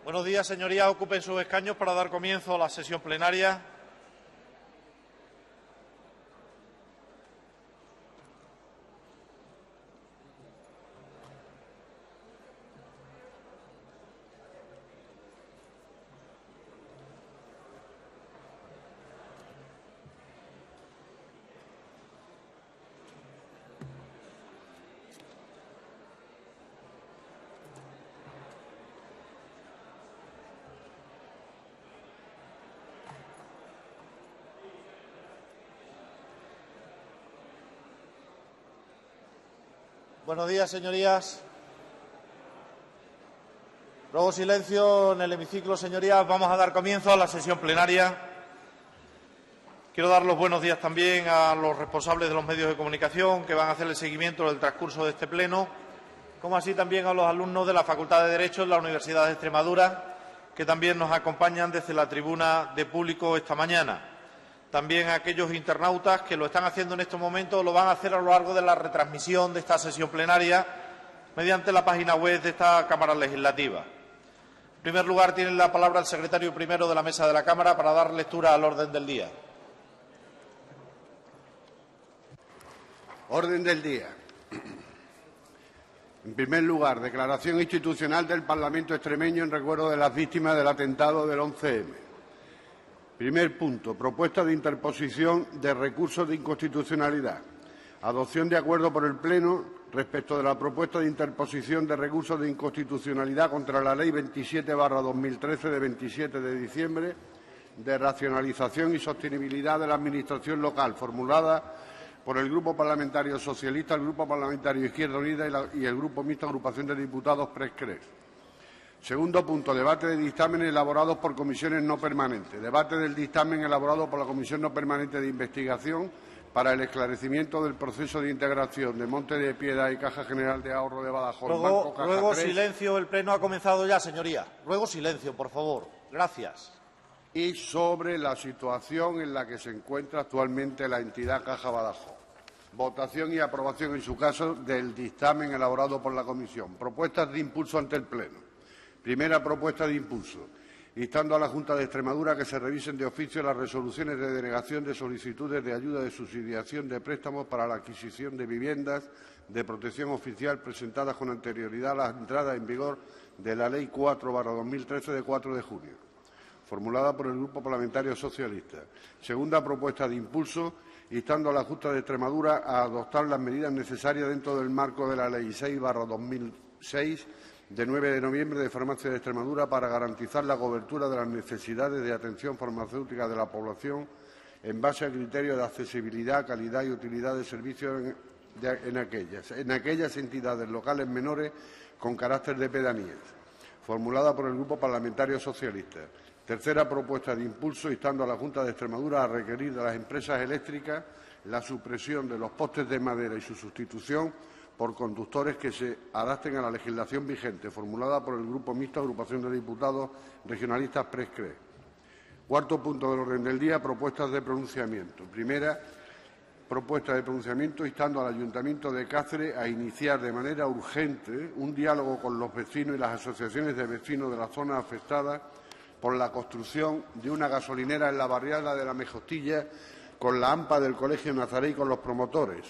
Buenos días, señorías. Ocupen sus escaños para dar comienzo a la sesión plenaria. Buenos días, señorías. Ruego silencio en el hemiciclo, señorías. Vamos a dar comienzo a la sesión plenaria. Quiero dar los buenos días también a los responsables de los medios de comunicación que van a hacer el seguimiento del transcurso de este pleno, como así también a los alumnos de la Facultad de Derecho de la Universidad de Extremadura, que también nos acompañan desde la tribuna de público esta mañana. También a aquellos internautas que lo están haciendo en estos momentos, lo van a hacer a lo largo de la retransmisión de esta sesión plenaria mediante la página web de esta Cámara Legislativa. En primer lugar, tiene la palabra el secretario primero de la Mesa de la Cámara para dar lectura al orden del día. Orden del día. En primer lugar, declaración institucional del Parlamento extremeño en recuerdo de las víctimas del atentado del 11M. Primer punto, propuesta de interposición de recursos de inconstitucionalidad. Adopción de acuerdo por el Pleno respecto de la propuesta de interposición de recursos de inconstitucionalidad contra la Ley 27/2013 de 27 de diciembre de racionalización y sostenibilidad de la Administración local, formulada por el Grupo Parlamentario Socialista, el Grupo Parlamentario Izquierda Unida y el Grupo Mixto Agrupación de Diputados Prescres. Segundo punto, debate de dictámenes elaborados por comisiones no permanentes. Debate del dictamen elaborado por la Comisión No Permanente de Investigación para el esclarecimiento del proceso de integración de Monte de Piedad y Caja General de Ahorro de Badajoz. Ruego silencio. El pleno ha comenzado ya, señoría. Ruego silencio, por favor. Gracias. Y sobre la situación en la que se encuentra actualmente la entidad Caja Badajoz. Votación y aprobación, en su caso, del dictamen elaborado por la Comisión. Propuestas de impulso ante el Pleno. Primera propuesta de impulso, instando a la Junta de Extremadura que se revisen de oficio las resoluciones de denegación de solicitudes de ayuda de subsidiación de préstamos para la adquisición de viviendas de protección oficial presentadas con anterioridad a la entrada en vigor de la Ley 4/2013 de 4 de junio, formulada por el Grupo Parlamentario Socialista. Segunda propuesta de impulso, instando a la Junta de Extremadura a adoptar las medidas necesarias dentro del marco de la Ley 6/2006 de 9 de noviembre de Farmacia de Extremadura para garantizar la cobertura de las necesidades de atención farmacéutica de la población en base a criterios de accesibilidad, calidad y utilidad de servicios en aquellas entidades locales menores con carácter de pedanías, formulada por el Grupo Parlamentario Socialista. Tercera propuesta de impulso, instando a la Junta de Extremadura a requerir de las empresas eléctricas la supresión de los postes de madera y su sustitución por conductores que se adapten a la legislación vigente, formulada por el Grupo Mixto Agrupación de Diputados Regionalistas Prescres. Cuarto punto del orden del día, propuestas de pronunciamiento. Primera propuesta de pronunciamiento, instando al Ayuntamiento de Cáceres a iniciar de manera urgente un diálogo con los vecinos y las asociaciones de vecinos de la zona afectada por la construcción de una gasolinera en la barriada de La Mejostilla con la AMPA del Colegio Nazaret y con los promotores,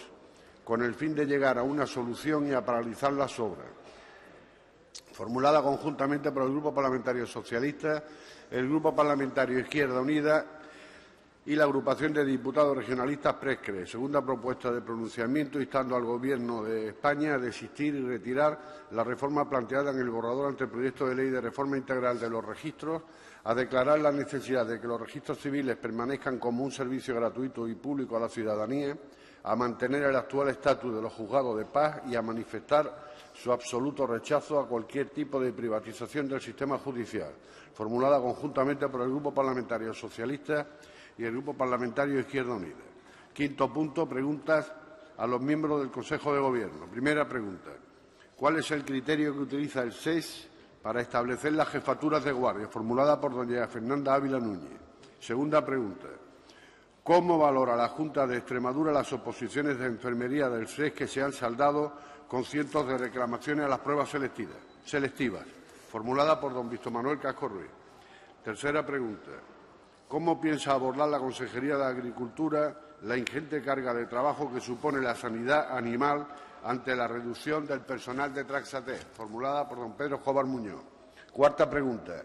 con el fin de llegar a una solución y a paralizar las obras. Formulada conjuntamente por el Grupo Parlamentario Socialista, el Grupo Parlamentario Izquierda Unida y la Agrupación de Diputados Regionalistas Prescres. Segunda propuesta de pronunciamiento, instando al Gobierno de España a desistir y retirar la reforma planteada en el borrador ante el proyecto de ley de reforma integral de los registros, a declarar la necesidad de que los registros civiles permanezcan como un servicio gratuito y público a la ciudadanía, a mantener el actual estatus de los juzgados de paz y a manifestar su absoluto rechazo a cualquier tipo de privatización del sistema judicial, formulada conjuntamente por el Grupo Parlamentario Socialista y el Grupo Parlamentario Izquierda Unida. Quinto punto, preguntas a los miembros del Consejo de Gobierno. Primera pregunta, ¿cuál es el criterio que utiliza el SES para establecer las jefaturas de guardia? Formulada por doña Fernanda Ávila Núñez. Segunda pregunta, ¿cómo valora la Junta de Extremadura las oposiciones de enfermería del SES que se han saldado con cientos de reclamaciones a las pruebas selectivas? formulada por don Víctor Manuel Casco Ruiz. Tercera pregunta. ¿Cómo piensa abordar la Consejería de Agricultura la ingente carga de trabajo que supone la sanidad animal ante la reducción del personal de Traxaté? Formulada por don Pedro Escobar Muñoz. Cuarta pregunta.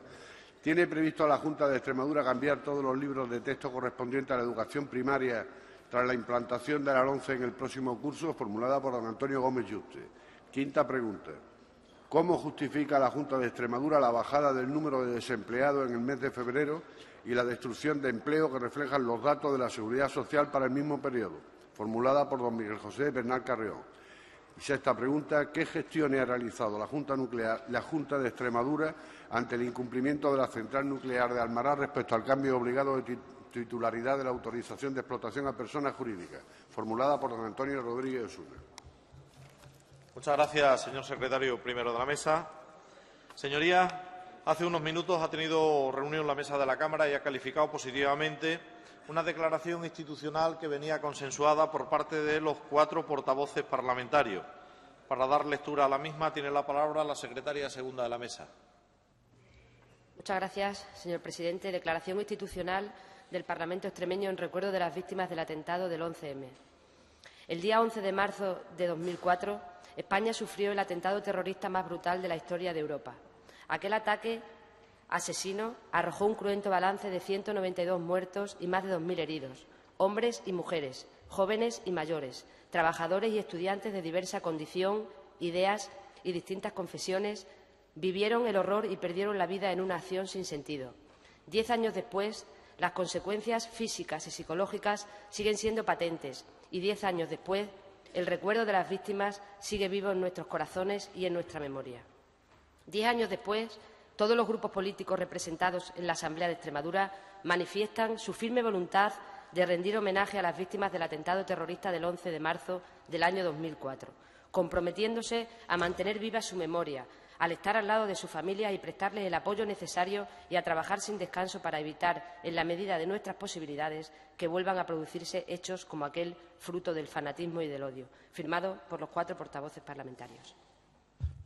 ¿Tiene previsto la Junta de Extremadura cambiar todos los libros de texto correspondientes a la educación primaria tras la implantación de la LOMCE en el próximo curso? Formulada por don Antonio Gómez Yuste. Quinta pregunta. ¿Cómo justifica la Junta de Extremadura la bajada del número de desempleados en el mes de febrero y la destrucción de empleo que reflejan los datos de la Seguridad Social para el mismo periodo? Formulada por don Miguel José Bernal Carrión. Y sexta pregunta. ¿Qué gestiones ha realizado la Junta de Extremadura ante el incumplimiento de la central nuclear de Almaraz respecto al cambio obligado de titularidad de la autorización de explotación a personas jurídicas? Formulada por don Antonio Rodríguez Osuna. Muchas gracias, señor secretario primero de la Mesa. Señorías, hace unos minutos ha tenido reunión la Mesa de la Cámara y ha calificado positivamente una declaración institucional que venía consensuada por parte de los 4 portavoces parlamentarios. Para dar lectura a la misma, tiene la palabra la secretaria segunda de la Mesa. Muchas gracias, señor presidente. Declaración institucional del Parlamento extremeño en recuerdo de las víctimas del atentado del 11M. El día 11 de marzo de 2004, España sufrió el atentado terrorista más brutal de la historia de Europa. Aquel ataque asesino arrojó un cruento balance de 192 muertos y más de 2.000 heridos, hombres y mujeres, jóvenes y mayores, trabajadores y estudiantes de diversa condición, ideas y distintas confesiones, vivieron el horror y perdieron la vida en una acción sin sentido. 10 años después, las consecuencias físicas y psicológicas siguen siendo patentes y 10 años después, el recuerdo de las víctimas sigue vivo en nuestros corazones y en nuestra memoria. 10 años después, todos los grupos políticos representados en la Asamblea de Extremadura manifiestan su firme voluntad de rendir homenaje a las víctimas del atentado terrorista del 11 de marzo del año 2004, comprometiéndose a mantener viva su memoria, al estar al lado de su familia y prestarles el apoyo necesario y a trabajar sin descanso para evitar, en la medida de nuestras posibilidades, que vuelvan a producirse hechos como aquel fruto del fanatismo y del odio. Firmado por los 4 portavoces parlamentarios.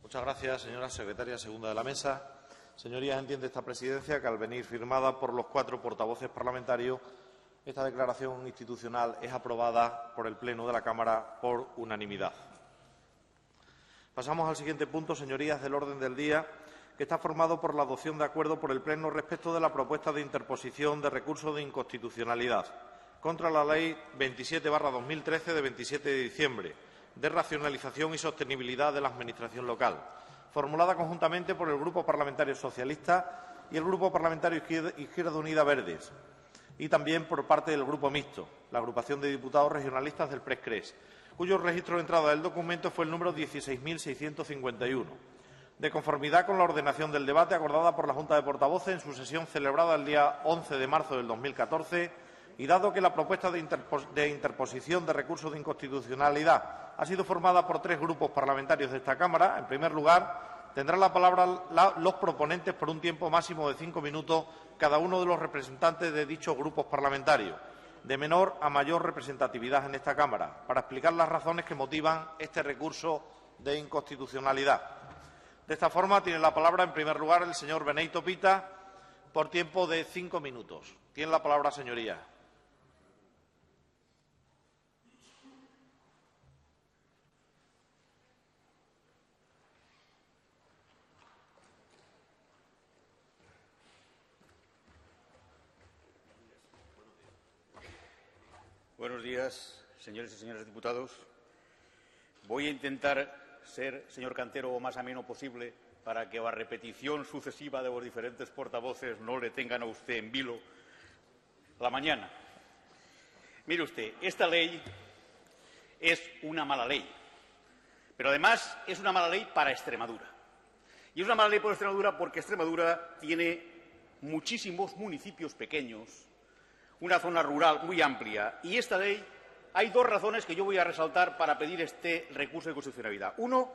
Muchas gracias, señora secretaria segunda de la Mesa. Señorías, entiende esta Presidencia que, al venir firmada por los 4 portavoces parlamentarios, esta declaración institucional es aprobada por el Pleno de la Cámara por unanimidad. Pasamos al siguiente punto, señorías, del orden del día, que está formado por la adopción de acuerdo por el Pleno respecto de la propuesta de interposición de recurso de inconstitucionalidad contra la Ley 27/2013 de 27 de diciembre de racionalización y sostenibilidad de la Administración local, formulada conjuntamente por el Grupo Parlamentario Socialista y el Grupo Parlamentario Izquierda Unida Verdes, y también por parte del Grupo Mixto, la agrupación de diputados regionalistas del PRESCRES, cuyo registro de entrada del documento fue el número 16.651. De conformidad con la ordenación del debate acordada por la Junta de Portavoces en su sesión celebrada el día 11 de marzo del 2014, y dado que la propuesta de interposición de recurso de inconstitucionalidad ha sido formada por 3 grupos parlamentarios de esta Cámara, en primer lugar, tendrán la palabra los proponentes por un tiempo máximo de 5 minutos cada uno de los representantes de dichos grupos parlamentarios, de menor a mayor representatividad en esta Cámara, para explicar las razones que motivan este recurso de inconstitucionalidad. De esta forma, tiene la palabra, en primer lugar, el señor Beneito Pita, por tiempo de 5 minutos. Tiene la palabra, señoría. Buenos días, señores y señoras diputados. Voy a intentar ser, señor Cantero, lo más ameno posible para que la repetición sucesiva de los diferentes portavoces no le tengan a usted en vilo la mañana. Mire usted, esta ley es una mala ley, pero además es una mala ley para Extremadura. Y es una mala ley para Extremadura porque Extremadura tiene muchísimos municipios pequeños, una zona rural muy amplia, y esta ley, hay 2 razones que yo voy a resaltar para pedir este recurso de constitucionalidad. Uno,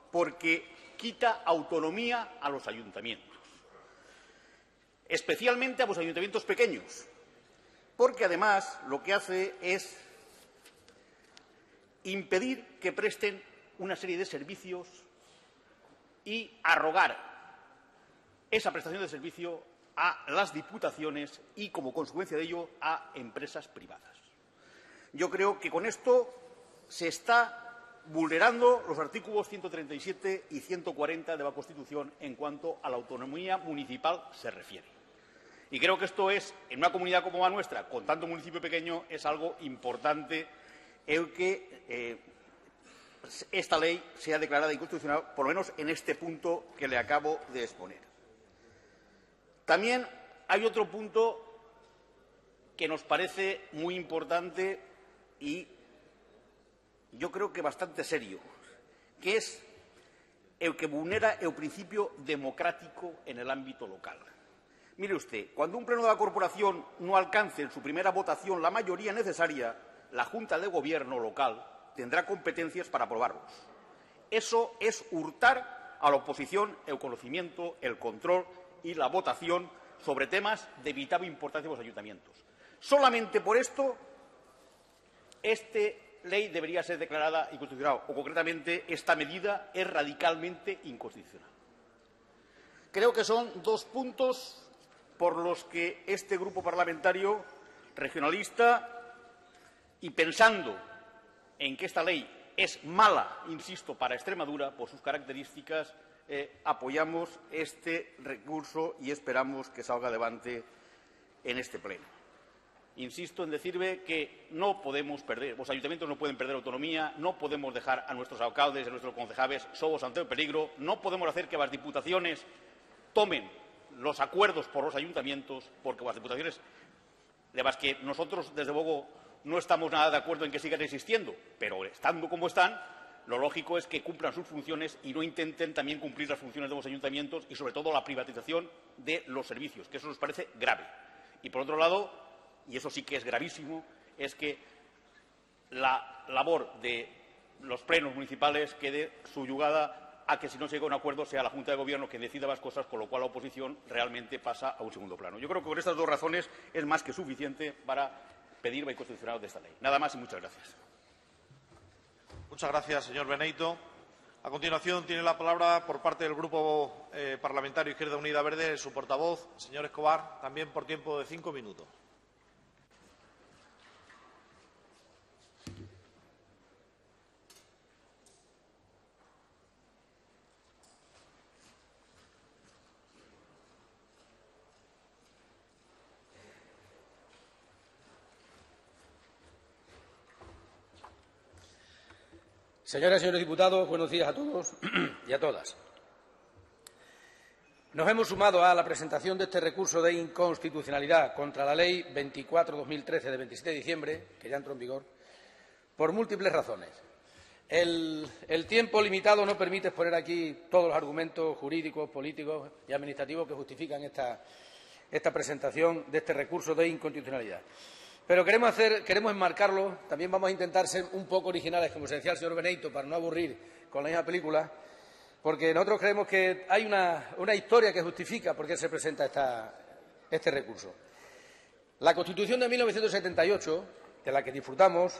porque quita autonomía a los ayuntamientos, especialmente a los ayuntamientos pequeños, porque además lo que hace es impedir que presten una serie de servicios y arrogar esa prestación de servicio a las diputaciones y, como consecuencia de ello, a empresas privadas. Yo creo que con esto se está vulnerando los artículos 137 y 140 de la Constitución en cuanto a la autonomía municipal se refiere. Y creo que esto es, en una comunidad como la nuestra, con tanto municipio pequeño, es algo importante el que esta ley sea declarada inconstitucional, por lo menos en este punto que le acabo de exponer. También hay otro punto que nos parece muy importante y yo creo que bastante serio, que es el que vulnera el principio democrático en el ámbito local. Mire usted, cuando un pleno de la corporación no alcance en su primera votación la mayoría necesaria, la Junta de Gobierno local tendrá competencias para aprobarlos. Eso es hurtar a la oposición el conocimiento, el control y la votación sobre temas de vital importancia de los ayuntamientos. Solamente por esto, esta ley debería ser declarada inconstitucional, o concretamente esta medida es radicalmente inconstitucional. Creo que son dos puntos por los que este grupo parlamentario regionalista, y pensando en que esta ley es mala, insisto, para Extremadura por sus características, apoyamos este recurso y esperamos que salga adelante en este pleno. Insisto en decirle que no podemos perder, los ayuntamientos no pueden perder autonomía, no podemos dejar a nuestros alcaldes y a nuestros concejales solos ante el peligro, no podemos hacer que las diputaciones tomen los acuerdos por los ayuntamientos, porque las diputaciones, de las que nosotros, desde luego, no estamos nada de acuerdo en que sigan existiendo, pero estando como están, lo lógico es que cumplan sus funciones y no intenten también cumplir las funciones de los ayuntamientos y, sobre todo, la privatización de los servicios, que eso nos parece grave. Y, por otro lado, y eso sí que es gravísimo, es que la labor de los plenos municipales quede subyugada a que, si no se llega a un acuerdo, sea la Junta de Gobierno quien decida las cosas, con lo cual la oposición realmente pasa a un segundo plano. Yo creo que con estas dos razones es más que suficiente para pedir la inconstitucionalidad de esta ley. Nada más y muchas gracias. Muchas gracias, señor Beneyto. A continuación, tiene la palabra, por parte del Grupo Parlamentario Izquierda Unida Verde, su portavoz, señor Escobar, también por tiempo de 5 minutos. Señoras y señores diputados, buenos días a todos y a todas. Nos hemos sumado a la presentación de este recurso de inconstitucionalidad contra la Ley 24/2013 de 27 de diciembre, que ya entró en vigor, por múltiples razones. El tiempo limitado no permite exponer aquí todos los argumentos jurídicos, políticos y administrativos que justifican esta presentación de este recurso de inconstitucionalidad. Pero queremos enmarcarlo, también vamos a intentar ser un poco originales, como se decía el señor Beneyto, para no aburrir con la misma película, porque nosotros creemos que hay una historia que justifica por qué se presenta este recurso. La Constitución de 1978, de la que disfrutamos,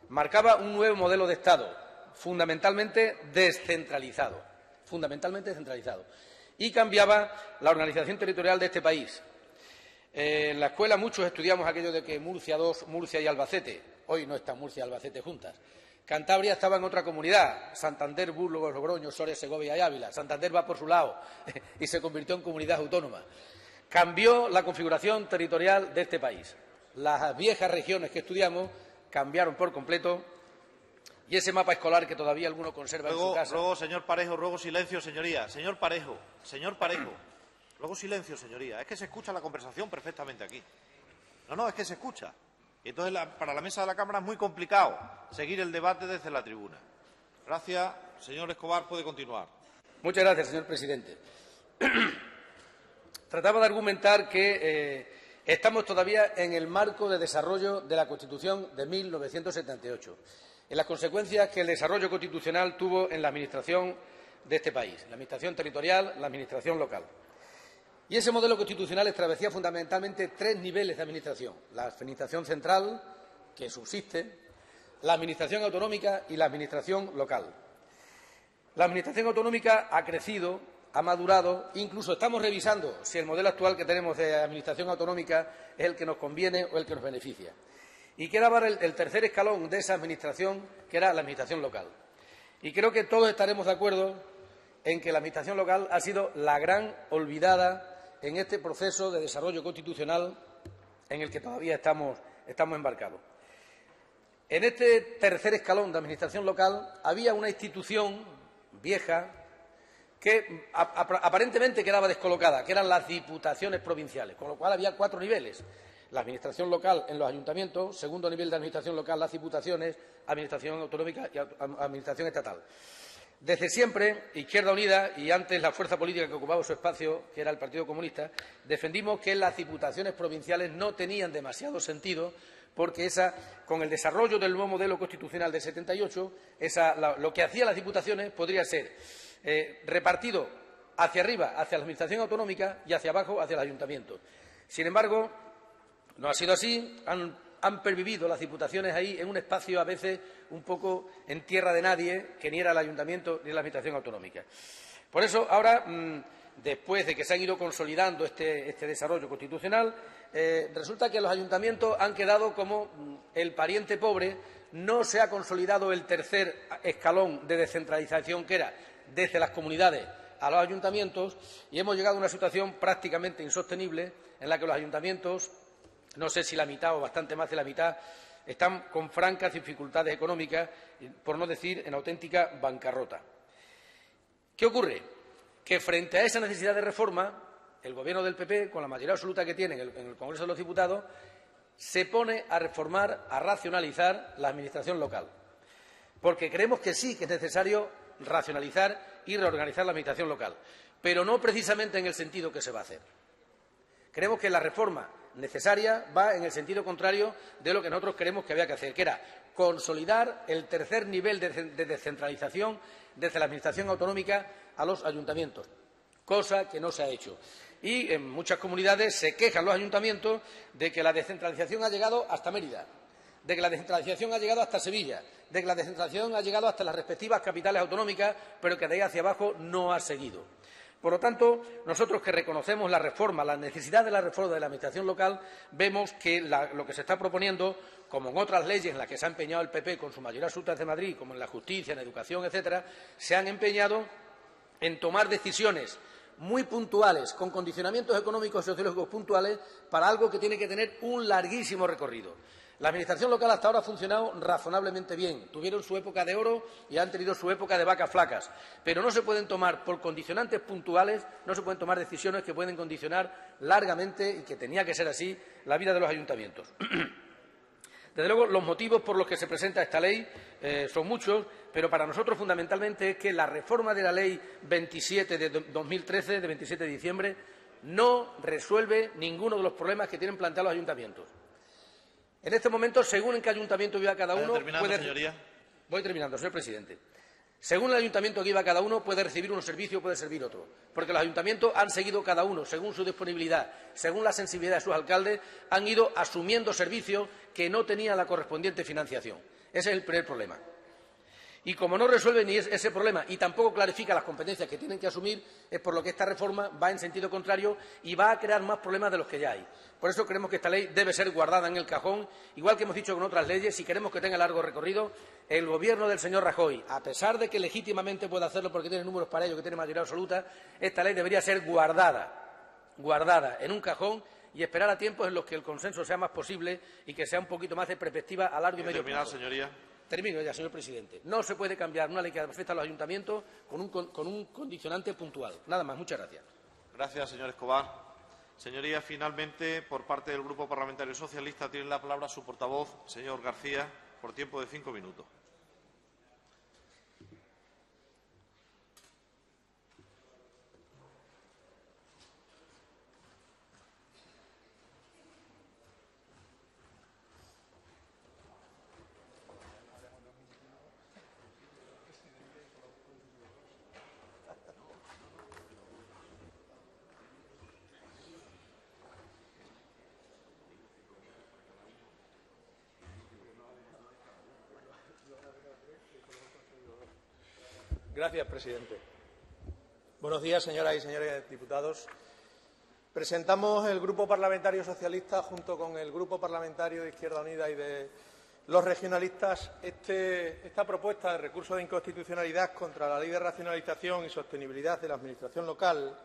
marcaba un nuevo modelo de Estado, fundamentalmente descentralizado, y cambiaba la organización territorial de este país. En la escuela muchos estudiamos aquello de que Murcia 2, Murcia y Albacete. Hoy no están Murcia y Albacete juntas. Cantabria estaba en otra comunidad, Santander, Burgos, Logroño, Soria, Segovia y Ávila. Santander va por su lado y se convirtió en comunidad autónoma. Cambió la configuración territorial de este país. Las viejas regiones que estudiamos cambiaron por completo y ese mapa escolar que todavía alguno conserva en su casa. Luego, señor Parejo, ruego silencio, señoría. Señor Parejo. Luego silencio, señoría. Es que se escucha la conversación perfectamente aquí. No, es que se escucha. Y entonces para la mesa de la Cámara es muy complicado seguir el debate desde la tribuna. Gracias. Señor Escobar, puede continuar. Muchas gracias, señor presidente. Trataba de argumentar que estamos todavía en el marco de desarrollo de la Constitución de 1978, en las consecuencias que el desarrollo constitucional tuvo en la administración de este país, la administración territorial, la administración local. Y ese modelo constitucional establecía fundamentalmente 3 niveles de administración: la administración central, que subsiste, la administración autonómica y la administración local. La administración autonómica ha crecido ha madurado, incluso estamos revisando si el modelo actual que tenemos de administración autonómica es el que nos conviene o el que nos beneficia. Y quedaba el tercer escalón de esa administración, que era la administración local. Y creo que todos estaremos de acuerdo en que la administración local ha sido la gran olvidada en este proceso de desarrollo constitucional en el que todavía estamos embarcados. En este tercer escalón de administración local había una institución vieja que aparentemente quedaba descolocada, que eran las diputaciones provinciales, con lo cual había 4 niveles. La administración local en los ayuntamientos, segundo nivel de administración local las diputaciones, administración autonómica y administración estatal. Desde siempre, Izquierda Unida y antes la fuerza política que ocupaba su espacio, que era el Partido Comunista, defendimos que las diputaciones provinciales no tenían demasiado sentido porque con el desarrollo del nuevo modelo constitucional de 78, lo que hacían las diputaciones podría ser repartido hacia arriba, hacia la Administración autonómica y hacia abajo, hacia el ayuntamiento. Sin embargo, no ha sido así, han pervivido las diputaciones ahí en un espacio a veces un poco en tierra de nadie, que ni era el ayuntamiento ni la Administración autonómica. Por eso, ahora, después de que se han ido consolidando este desarrollo constitucional, resulta que los ayuntamientos han quedado como el pariente pobre, no se ha consolidado el tercer escalón de descentralización que era desde las comunidades a los ayuntamientos y hemos llegado a una situación prácticamente insostenible en la que los ayuntamientos, no sé si la mitad o bastante más de la mitad, están con francas dificultades económicas, por no decir en auténtica bancarrota. ¿Qué ocurre? Que frente a esa necesidad de reforma, el Gobierno del PP, con la mayoría absoluta que tiene en el Congreso de los Diputados, se pone a reformar, a racionalizar la administración local. Porque creemos que sí que es necesario racionalizar y reorganizar la administración local, pero no precisamente en el sentido que se va a hacer. Creemos que la reforma necesaria va en el sentido contrario de lo que nosotros creemos que había que hacer, que era consolidar el tercer nivel de descentralización desde la Administración autonómica a los ayuntamientos, cosa que no se ha hecho. Y en muchas comunidades se quejan los ayuntamientos de que la descentralización ha llegado hasta Mérida, de que la descentralización ha llegado hasta Sevilla, de que la descentralización ha llegado hasta las respectivas capitales autonómicas, pero que de ahí hacia abajo no ha seguido. Por lo tanto, nosotros que reconocemos la reforma, la necesidad de la reforma de la Administración local, vemos que lo que se está proponiendo, como en otras leyes en las que se ha empeñado el PP con su mayoría absoluta de Madrid, como en la justicia, en educación, etcétera, se han empeñado en tomar decisiones muy puntuales, con condicionamientos económicos y sociológicos puntuales, para algo que tiene que tener un larguísimo recorrido. La Administración local hasta ahora ha funcionado razonablemente bien. Tuvieron su época de oro y han tenido su época de vacas flacas. Pero no se pueden tomar, por condicionantes puntuales, no se pueden tomar decisiones que pueden condicionar largamente, y que tenía que ser así, la vida de los ayuntamientos. Desde luego, los motivos por los que se presenta esta ley son muchos, pero para nosotros fundamentalmente es que la reforma de la Ley 27 de 2013, de 27 de diciembre, no resuelve ninguno de los problemas que tienen planteados los ayuntamientos. En este momento, según en qué ayuntamiento viva cada uno, Voy terminando, señor presidente. Según el ayuntamiento que viva cada uno, puede recibir un servicio o puede servir otro, porque los ayuntamientos han seguido cada uno, según su disponibilidad, según la sensibilidad de sus alcaldes, han ido asumiendo servicios que no tenían la correspondiente financiación. Ese es el primer problema. Y como no resuelve ni ese problema y tampoco clarifica las competencias que tienen que asumir, es por lo que esta reforma va en sentido contrario y va a crear más problemas de los que ya hay. Por eso creemos que esta ley debe ser guardada en el cajón, igual que hemos dicho con otras leyes. Si queremos que tenga largo recorrido, el Gobierno del señor Rajoy, a pesar de que legítimamente puede hacerlo porque tiene números para ello, que tiene mayoría absoluta, esta ley debería ser guardada en un cajón y esperar a tiempos en los que el consenso sea más posible y que sea un poquito más de perspectiva a largo y medio plazo. Señoría. Termino ya, señor presidente. No se puede cambiar una ley que afecta a los ayuntamientos con un condicionante puntual. Nada más. Muchas gracias. Gracias, señor Escobar. Señorías, finalmente, por parte del Grupo Parlamentario Socialista, tiene la palabra su portavoz, señor García, por tiempo de 5 minutos. Gracias, presidente. Buenos días, señoras y señores diputados. Presentamos el Grupo Parlamentario Socialista, junto con el Grupo Parlamentario de Izquierda Unida y de los regionalistas, esta propuesta de recurso de inconstitucionalidad contra la Ley de Racionalización y Sostenibilidad de la Administración Local,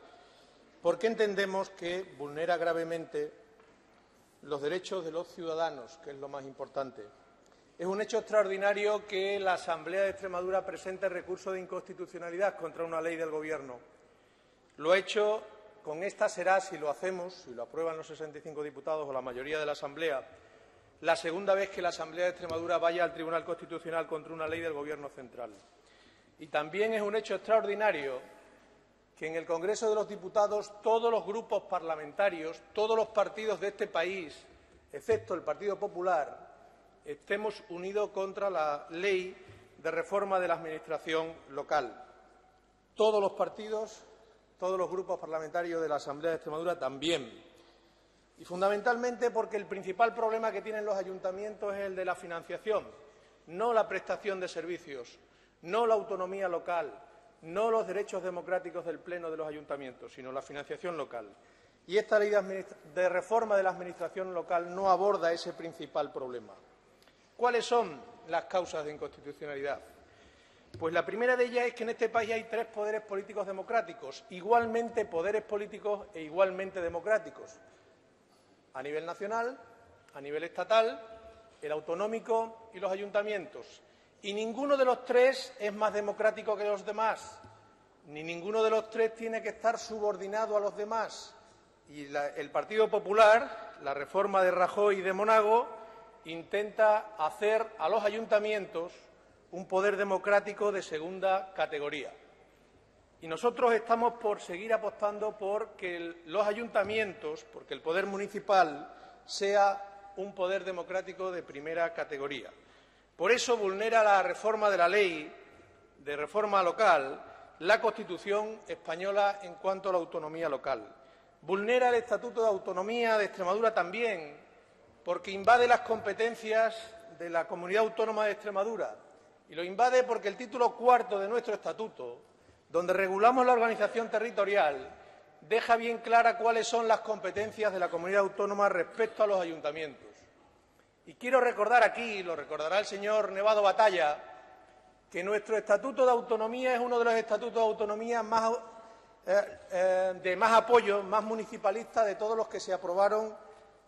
porque entendemos que vulnera gravemente los derechos de los ciudadanos, que es lo más importante. Es un hecho extraordinario que la Asamblea de Extremadura presente recurso de inconstitucionalidad contra una ley del Gobierno. Lo ha hecho, con esta será, si lo hacemos, si lo aprueban los 65 diputados o la mayoría de la Asamblea, la segunda vez que la Asamblea de Extremadura vaya al Tribunal Constitucional contra una ley del Gobierno central. Y también es un hecho extraordinario que en el Congreso de los Diputados todos los grupos parlamentarios, todos los partidos de este país, excepto el Partido Popular, estemos unidos contra la ley de reforma de la Administración local. Todos los partidos, todos los grupos parlamentarios de la Asamblea de Extremadura también. Y fundamentalmente porque el principal problema que tienen los ayuntamientos es el de la financiación, no la prestación de servicios, no la autonomía local, no los derechos democráticos del Pleno de los ayuntamientos, sino la financiación local. Y esta ley de reforma de la Administración local no aborda ese principal problema. ¿Cuáles son las causas de inconstitucionalidad? Pues la primera de ellas es que en este país hay tres poderes políticos democráticos, igualmente poderes políticos e igualmente democráticos. A nivel nacional, a nivel estatal, el autonómico y los ayuntamientos. Y ninguno de los tres es más democrático que los demás, ni ninguno de los tres tiene que estar subordinado a los demás. Y el Partido Popular, la reforma de Rajoy y de Monago, intenta hacer a los ayuntamientos un poder democrático de segunda categoría. Y nosotros estamos por seguir apostando por que los ayuntamientos, porque el poder municipal sea un poder democrático de primera categoría. Por eso vulnera la reforma de la ley de reforma local la Constitución española en cuanto a la autonomía local. Vulnera el Estatuto de Autonomía de Extremadura también, porque invade las competencias de la Comunidad Autónoma de Extremadura. Y lo invade porque el título cuarto de nuestro Estatuto, donde regulamos la organización territorial, deja bien clara cuáles son las competencias de la Comunidad Autónoma respecto a los ayuntamientos. Y quiero recordar aquí, lo recordará el señor Nevado Batalla, que nuestro Estatuto de Autonomía es uno de los estatutos de autonomía de más apoyo, más municipalista de todos los que se aprobaron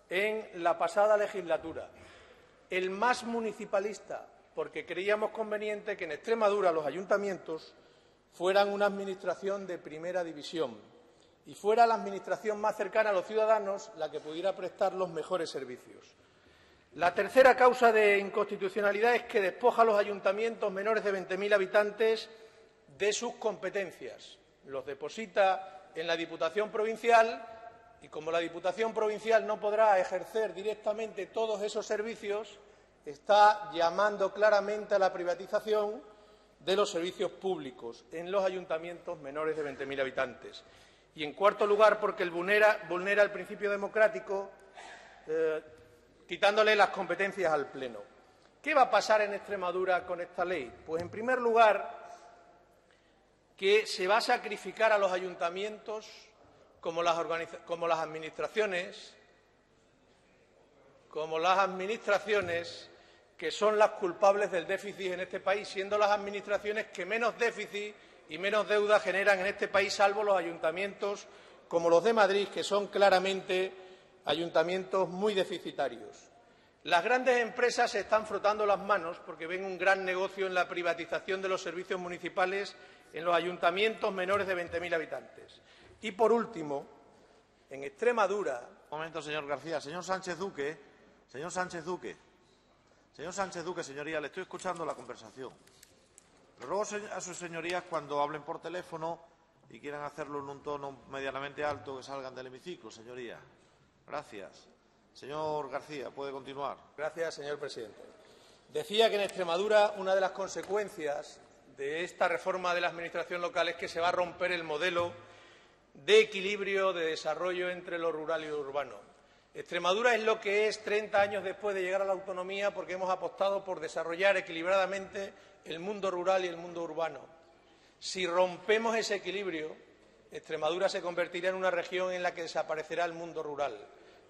en la pasada legislatura. El más municipalista, porque creíamos conveniente que en Extremadura los ayuntamientos fueran una administración de primera división y fuera la administración más cercana a los ciudadanos la que pudiera prestar los mejores servicios. La tercera causa de inconstitucionalidad es que despoja a los ayuntamientos menores de 20.000 habitantes de sus competencias. Los deposita en la Diputación Provincial y, como la Diputación Provincial no podrá ejercer directamente todos esos servicios, está llamando claramente a la privatización de los servicios públicos en los ayuntamientos menores de 20.000 habitantes. Y, en cuarto lugar, porque vulnera el principio democrático, quitándole las competencias al Pleno. ¿Qué va a pasar en Extremadura con esta ley? Pues, en primer lugar, que se va a sacrificar a los ayuntamientos como las administraciones que son las culpables del déficit en este país, siendo las administraciones que menos déficit y menos deuda generan en este país, salvo los ayuntamientos como los de Madrid, que son claramente ayuntamientos muy deficitarios. Las grandes empresas se están frotando las manos porque ven un gran negocio en la privatización de los servicios municipales en los ayuntamientos menores de 20.000 habitantes. Y, por último, en Extremadura... Un momento, señor García. Señor Sánchez Duque, señoría, le estoy escuchando la conversación. Le ruego a sus señorías, cuando hablen por teléfono y quieran hacerlo en un tono medianamente alto, que salgan del hemiciclo, señoría. Gracias. Señor García, puede continuar. Gracias, señor presidente. Decía que en Extremadura una de las consecuencias de esta reforma de la Administración local es que se va a romper el modelo de equilibrio de desarrollo entre lo rural y lo urbano. Extremadura es lo que es 30 años después de llegar a la autonomía porque hemos apostado por desarrollar equilibradamente el mundo rural y el mundo urbano. Si rompemos ese equilibrio, Extremadura se convertirá en una región en la que desaparecerá el mundo rural.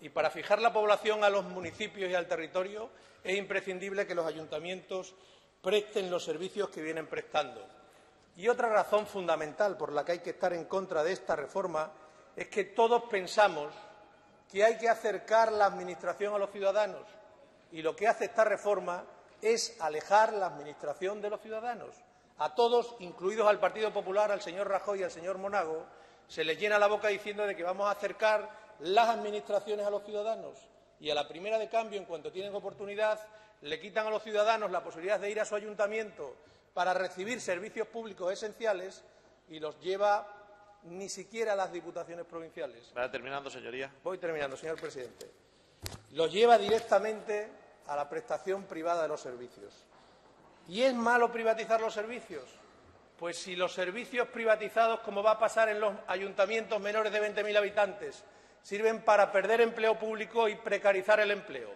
Y para fijar la población a los municipios y al territorio es imprescindible que los ayuntamientos presten los servicios que vienen prestando. Y otra razón fundamental por la que hay que estar en contra de esta reforma es que todos pensamos que hay que acercar la Administración a los ciudadanos y lo que hace esta reforma es alejar la Administración de los ciudadanos. A todos, incluidos al Partido Popular, al señor Rajoy y al señor Monago, se les llena la boca diciendo de que vamos a acercar las administraciones a los ciudadanos y a la primera de cambio, en cuanto tienen oportunidad, le quitan a los ciudadanos la posibilidad de ir a su ayuntamiento para recibir servicios públicos esenciales y los lleva ni siquiera a las diputaciones provinciales. ¿Va terminando, señoría? Voy terminando, señor presidente. Los lleva directamente a la prestación privada de los servicios. ¿Y es malo privatizar los servicios? Pues si los servicios privatizados, como va a pasar en los ayuntamientos menores de 20.000 habitantes, sirven para perder empleo público y precarizar el empleo,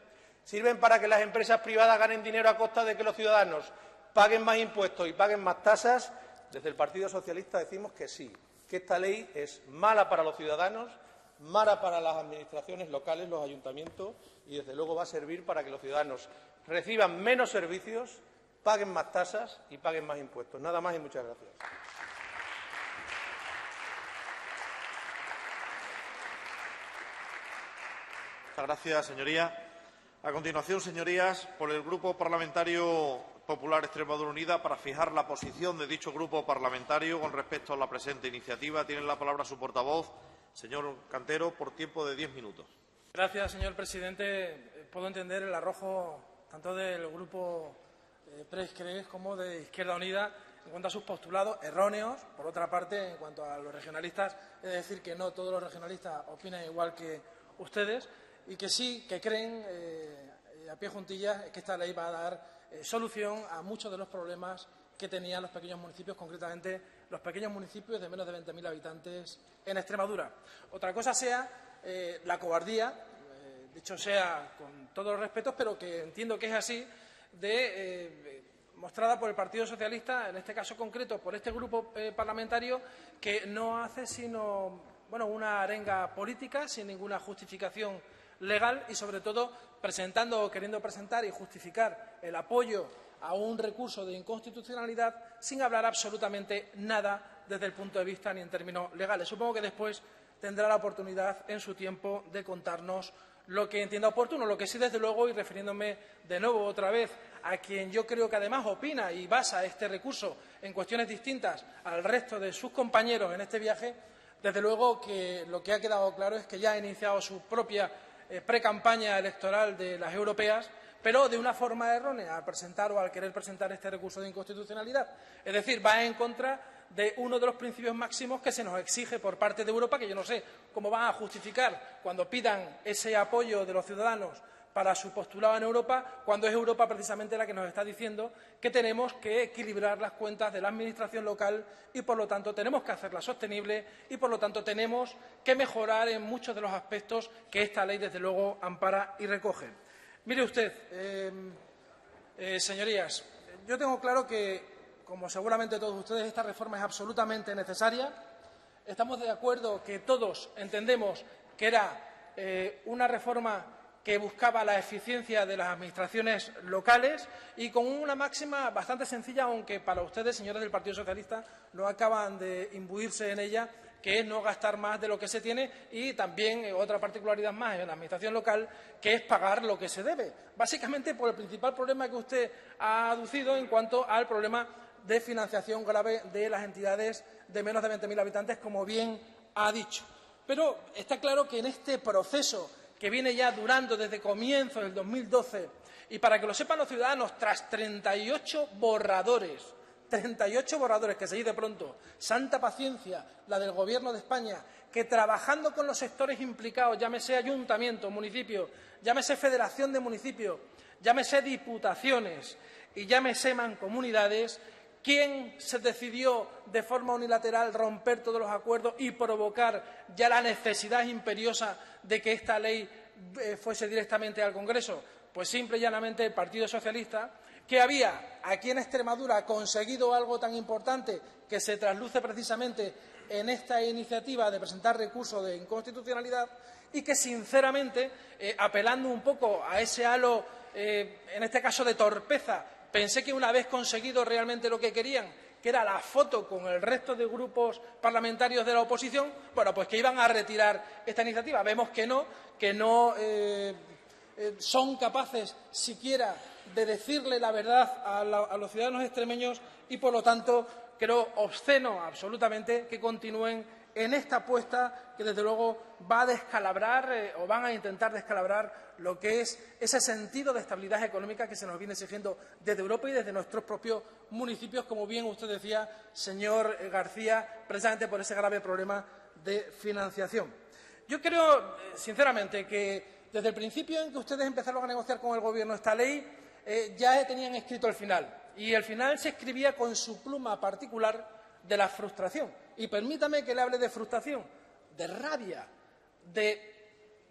sirven para que las empresas privadas ganen dinero a costa de que los ciudadanos paguen más impuestos y paguen más tasas, desde el Partido Socialista decimos que sí, que esta ley es mala para los ciudadanos, mala para las administraciones locales, los ayuntamientos, y desde luego va a servir para que los ciudadanos reciban menos servicios, paguen más tasas y paguen más impuestos. Nada más y muchas gracias. Muchas gracias, señoría. A continuación, señorías, por el Grupo Parlamentario Popular Extremadura Unida, para fijar la posición de dicho grupo parlamentario con respecto a la presente iniciativa, tiene la palabra su portavoz, señor Cantero, por tiempo de 10 minutos. Gracias, señor presidente. Puedo entender el arrojo tanto del Grupo PRES como de Izquierda Unida en cuanto a sus postulados erróneos. Por otra parte, en cuanto a los regionalistas, he de decir que no todos los regionalistas opinan igual que ustedes y que sí que creen a pie juntillas que esta ley va a dar solución a muchos de los problemas que tenían los pequeños municipios, concretamente los pequeños municipios de menos de 20.000 habitantes en Extremadura. Otra cosa sea la cobardía, dicho sea con todos los respetos, pero que entiendo que es así, mostrada por el Partido Socialista, en este caso concreto por este grupo parlamentario, que no hace sino una arenga política sin ninguna justificación legal y, sobre todo, presentando o queriendo presentar y justificar el apoyo a un recurso de inconstitucionalidad sin hablar absolutamente nada desde el punto de vista ni en términos legales. Supongo que después tendrá la oportunidad en su tiempo de contarnos lo que entienda oportuno. Lo que sí, desde luego, y refiriéndome de nuevo otra vez a quien yo creo que además opina y basa este recurso en cuestiones distintas al resto de sus compañeros en este viaje, desde luego que lo que ha quedado claro es que ya ha iniciado su propia precampaña electoral de las europeas, pero de una forma errónea al presentar o al querer presentar este recurso de inconstitucionalidad. Es decir, va en contra de uno de los principios máximos que se nos exige por parte de Europa, que yo no sé cómo van a justificar cuando pidan ese apoyo de los ciudadanos para su postulado en Europa, cuando es Europa precisamente la que nos está diciendo que tenemos que equilibrar las cuentas de la Administración local y, por lo tanto, tenemos que hacerla sostenible y, por lo tanto, tenemos que mejorar en muchos de los aspectos que esta ley, desde luego, ampara y recoge. Mire usted, señorías, yo tengo claro que, como seguramente todos ustedes, esta reforma es absolutamente necesaria. Estamos de acuerdo que todos entendemos que era una reforma que buscaba la eficiencia de las administraciones locales y con una máxima bastante sencilla, aunque para ustedes, señores del Partido Socialista, no acaban de imbuirse en ella, que es no gastar más de lo que se tiene y también otra particularidad más en la administración local, que es pagar lo que se debe. Básicamente por el principal problema que usted ha aducido en cuanto al problema de financiación grave de las entidades de menos de 20.000 habitantes, como bien ha dicho. Pero está claro que en este proceso que viene ya durando desde comienzos del 2012, y para que lo sepan los ciudadanos, tras 38 borradores, que se dice pronto, santa paciencia la del Gobierno de España, que trabajando con los sectores implicados, llámese ayuntamiento, municipio, llámese federación de municipios, llámese diputaciones y llámese mancomunidades, ¿quién se decidió de forma unilateral romper todos los acuerdos y provocar ya la necesidad imperiosa de que esta ley fuese directamente al Congreso? Pues simple y llanamente el Partido Socialista, que había aquí en Extremadura conseguido algo tan importante que se trasluce precisamente en esta iniciativa de presentar recurso de inconstitucionalidad y que, sinceramente, apelando un poco a ese halo, en este caso de torpeza, pensé que una vez conseguido realmente lo que querían, que era la foto con el resto de grupos parlamentarios de la oposición, bueno, pues que iban a retirar esta iniciativa. Vemos que no son capaces siquiera de decirle la verdad a los ciudadanos extremeños y, por lo tanto, creo obsceno absolutamente que continúen en esta apuesta que, desde luego, va a descalabrar o van a intentar descalabrar lo que es ese sentido de estabilidad económica que se nos viene exigiendo desde Europa y desde nuestros propios municipios, como bien usted decía, señor García, precisamente por ese grave problema de financiación. Yo creo, sinceramente, que desde el principio en que ustedes empezaron a negociar con el Gobierno esta ley, ya tenían escrito el final. Y el final se escribía con su pluma particular de la frustración. Y permítame que le hable de frustración, de rabia,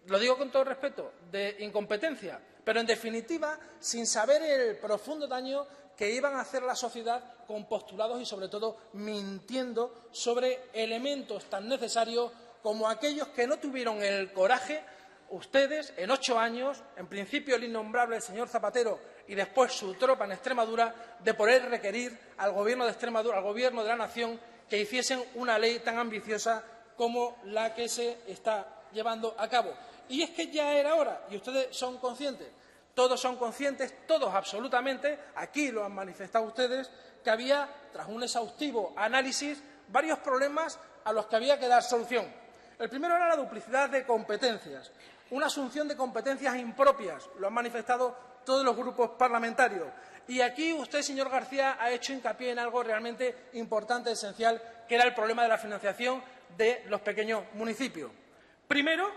lo digo con todo respeto, de incompetencia, pero en definitiva sin saber el profundo daño que iban a hacer a la sociedad con postulados y, sobre todo, mintiendo sobre elementos tan necesarios como aquellos que no tuvieron el coraje. Ustedes, en 8 años, en principio el innombrable señor Zapatero y después su tropa en Extremadura, de poder requerir al Gobierno de Extremadura, al Gobierno de la Nación, que hiciesen una ley tan ambiciosa como la que se está llevando a cabo. Y es que ya era hora, y ustedes son conscientes, todos son conscientes, todos absolutamente, aquí lo han manifestado ustedes, que había, tras un exhaustivo análisis, varios problemas a los que había que dar solución. El primero era la duplicidad de competencias, una asunción de competencias impropias, lo han manifestado todos los grupos parlamentarios. Y aquí usted, señor García, ha hecho hincapié en algo realmente importante, esencial, que era el problema de la financiación de los pequeños municipios. Primero,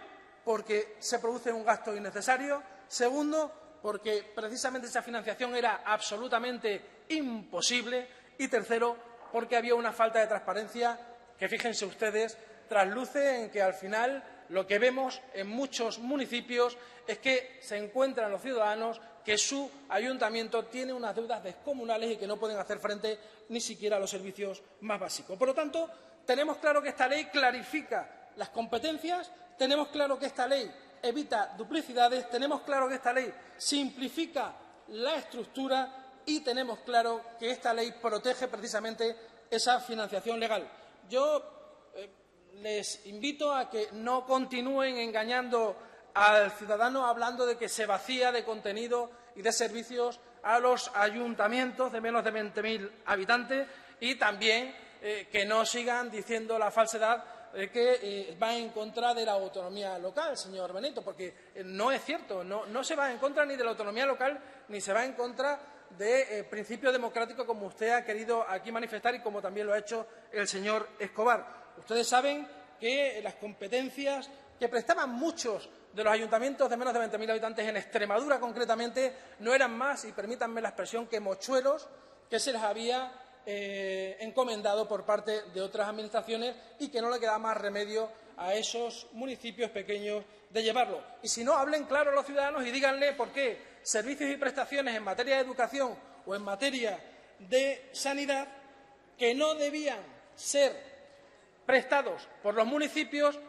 porque se produce un gasto innecesario. Segundo, porque precisamente esa financiación era absolutamente imposible. Y tercero, porque había una falta de transparencia que, fíjense ustedes, trasluce en que al final lo que vemos en muchos municipios es que se encuentran los ciudadanos que su ayuntamiento tiene unas deudas descomunales y que no pueden hacer frente ni siquiera a los servicios más básicos. Por lo tanto, tenemos claro que esta ley clarifica las competencias, tenemos claro que esta ley evita duplicidades, tenemos claro que esta ley simplifica la estructura y tenemos claro que esta ley protege precisamente esa financiación legal. Yo les invito a que no continúen engañando al ciudadano hablando de que se vacía de contenido y de servicios a los ayuntamientos de menos de 20.000 habitantes y también que no sigan diciendo la falsedad de que va en contra de la autonomía local, señor Benito, porque no es cierto, no se va en contra ni de la autonomía local ni se va en contra de principio democrático, como usted ha querido aquí manifestar y como también lo ha hecho el señor Escobar. Ustedes saben que las competencias que prestaban muchos de los ayuntamientos de menos de 20.000 habitantes en Extremadura, concretamente, no eran más, y permítanme la expresión, que mochuelos que se les había encomendado por parte de otras administraciones y que no le queda más remedio a esos municipios pequeños de llevarlo. Y si no, hablen claro a los ciudadanos y díganle por qué servicios y prestaciones en materia de educación o en materia de sanidad que no debían ser prestados por los municipios,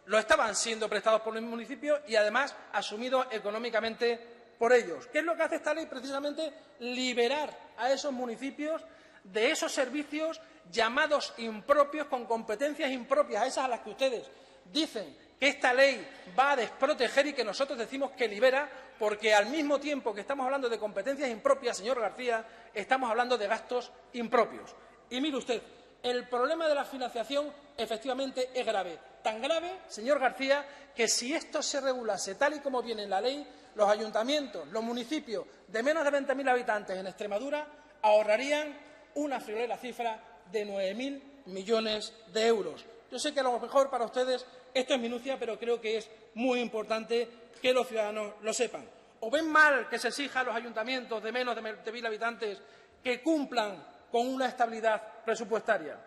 lo estaban siendo prestados por los municipios y, además, asumidos económicamente por ellos. ¿Qué es lo que hace esta ley? Precisamente liberar a esos municipios de esos servicios llamados impropios, con competencias impropias, a esas a las que ustedes dicen que esta ley va a desproteger y que nosotros decimos que libera, porque al mismo tiempo que estamos hablando de competencias impropias, señor García, estamos hablando de gastos impropios. Y mire usted, el problema de la financiación efectivamente es grave. Tan grave, señor García, que si esto se regulase tal y como viene en la ley, los ayuntamientos, los municipios de menos de 20.000 habitantes en Extremadura ahorrarían una friolera cifra de 9.000 millones de euros. Yo sé que a lo mejor para ustedes esto es minucia, pero creo que es muy importante que los ciudadanos lo sepan. ¿O ven mal que se exija a los ayuntamientos de menos de 20.000 habitantes que cumplan con una estabilidad presupuestaria?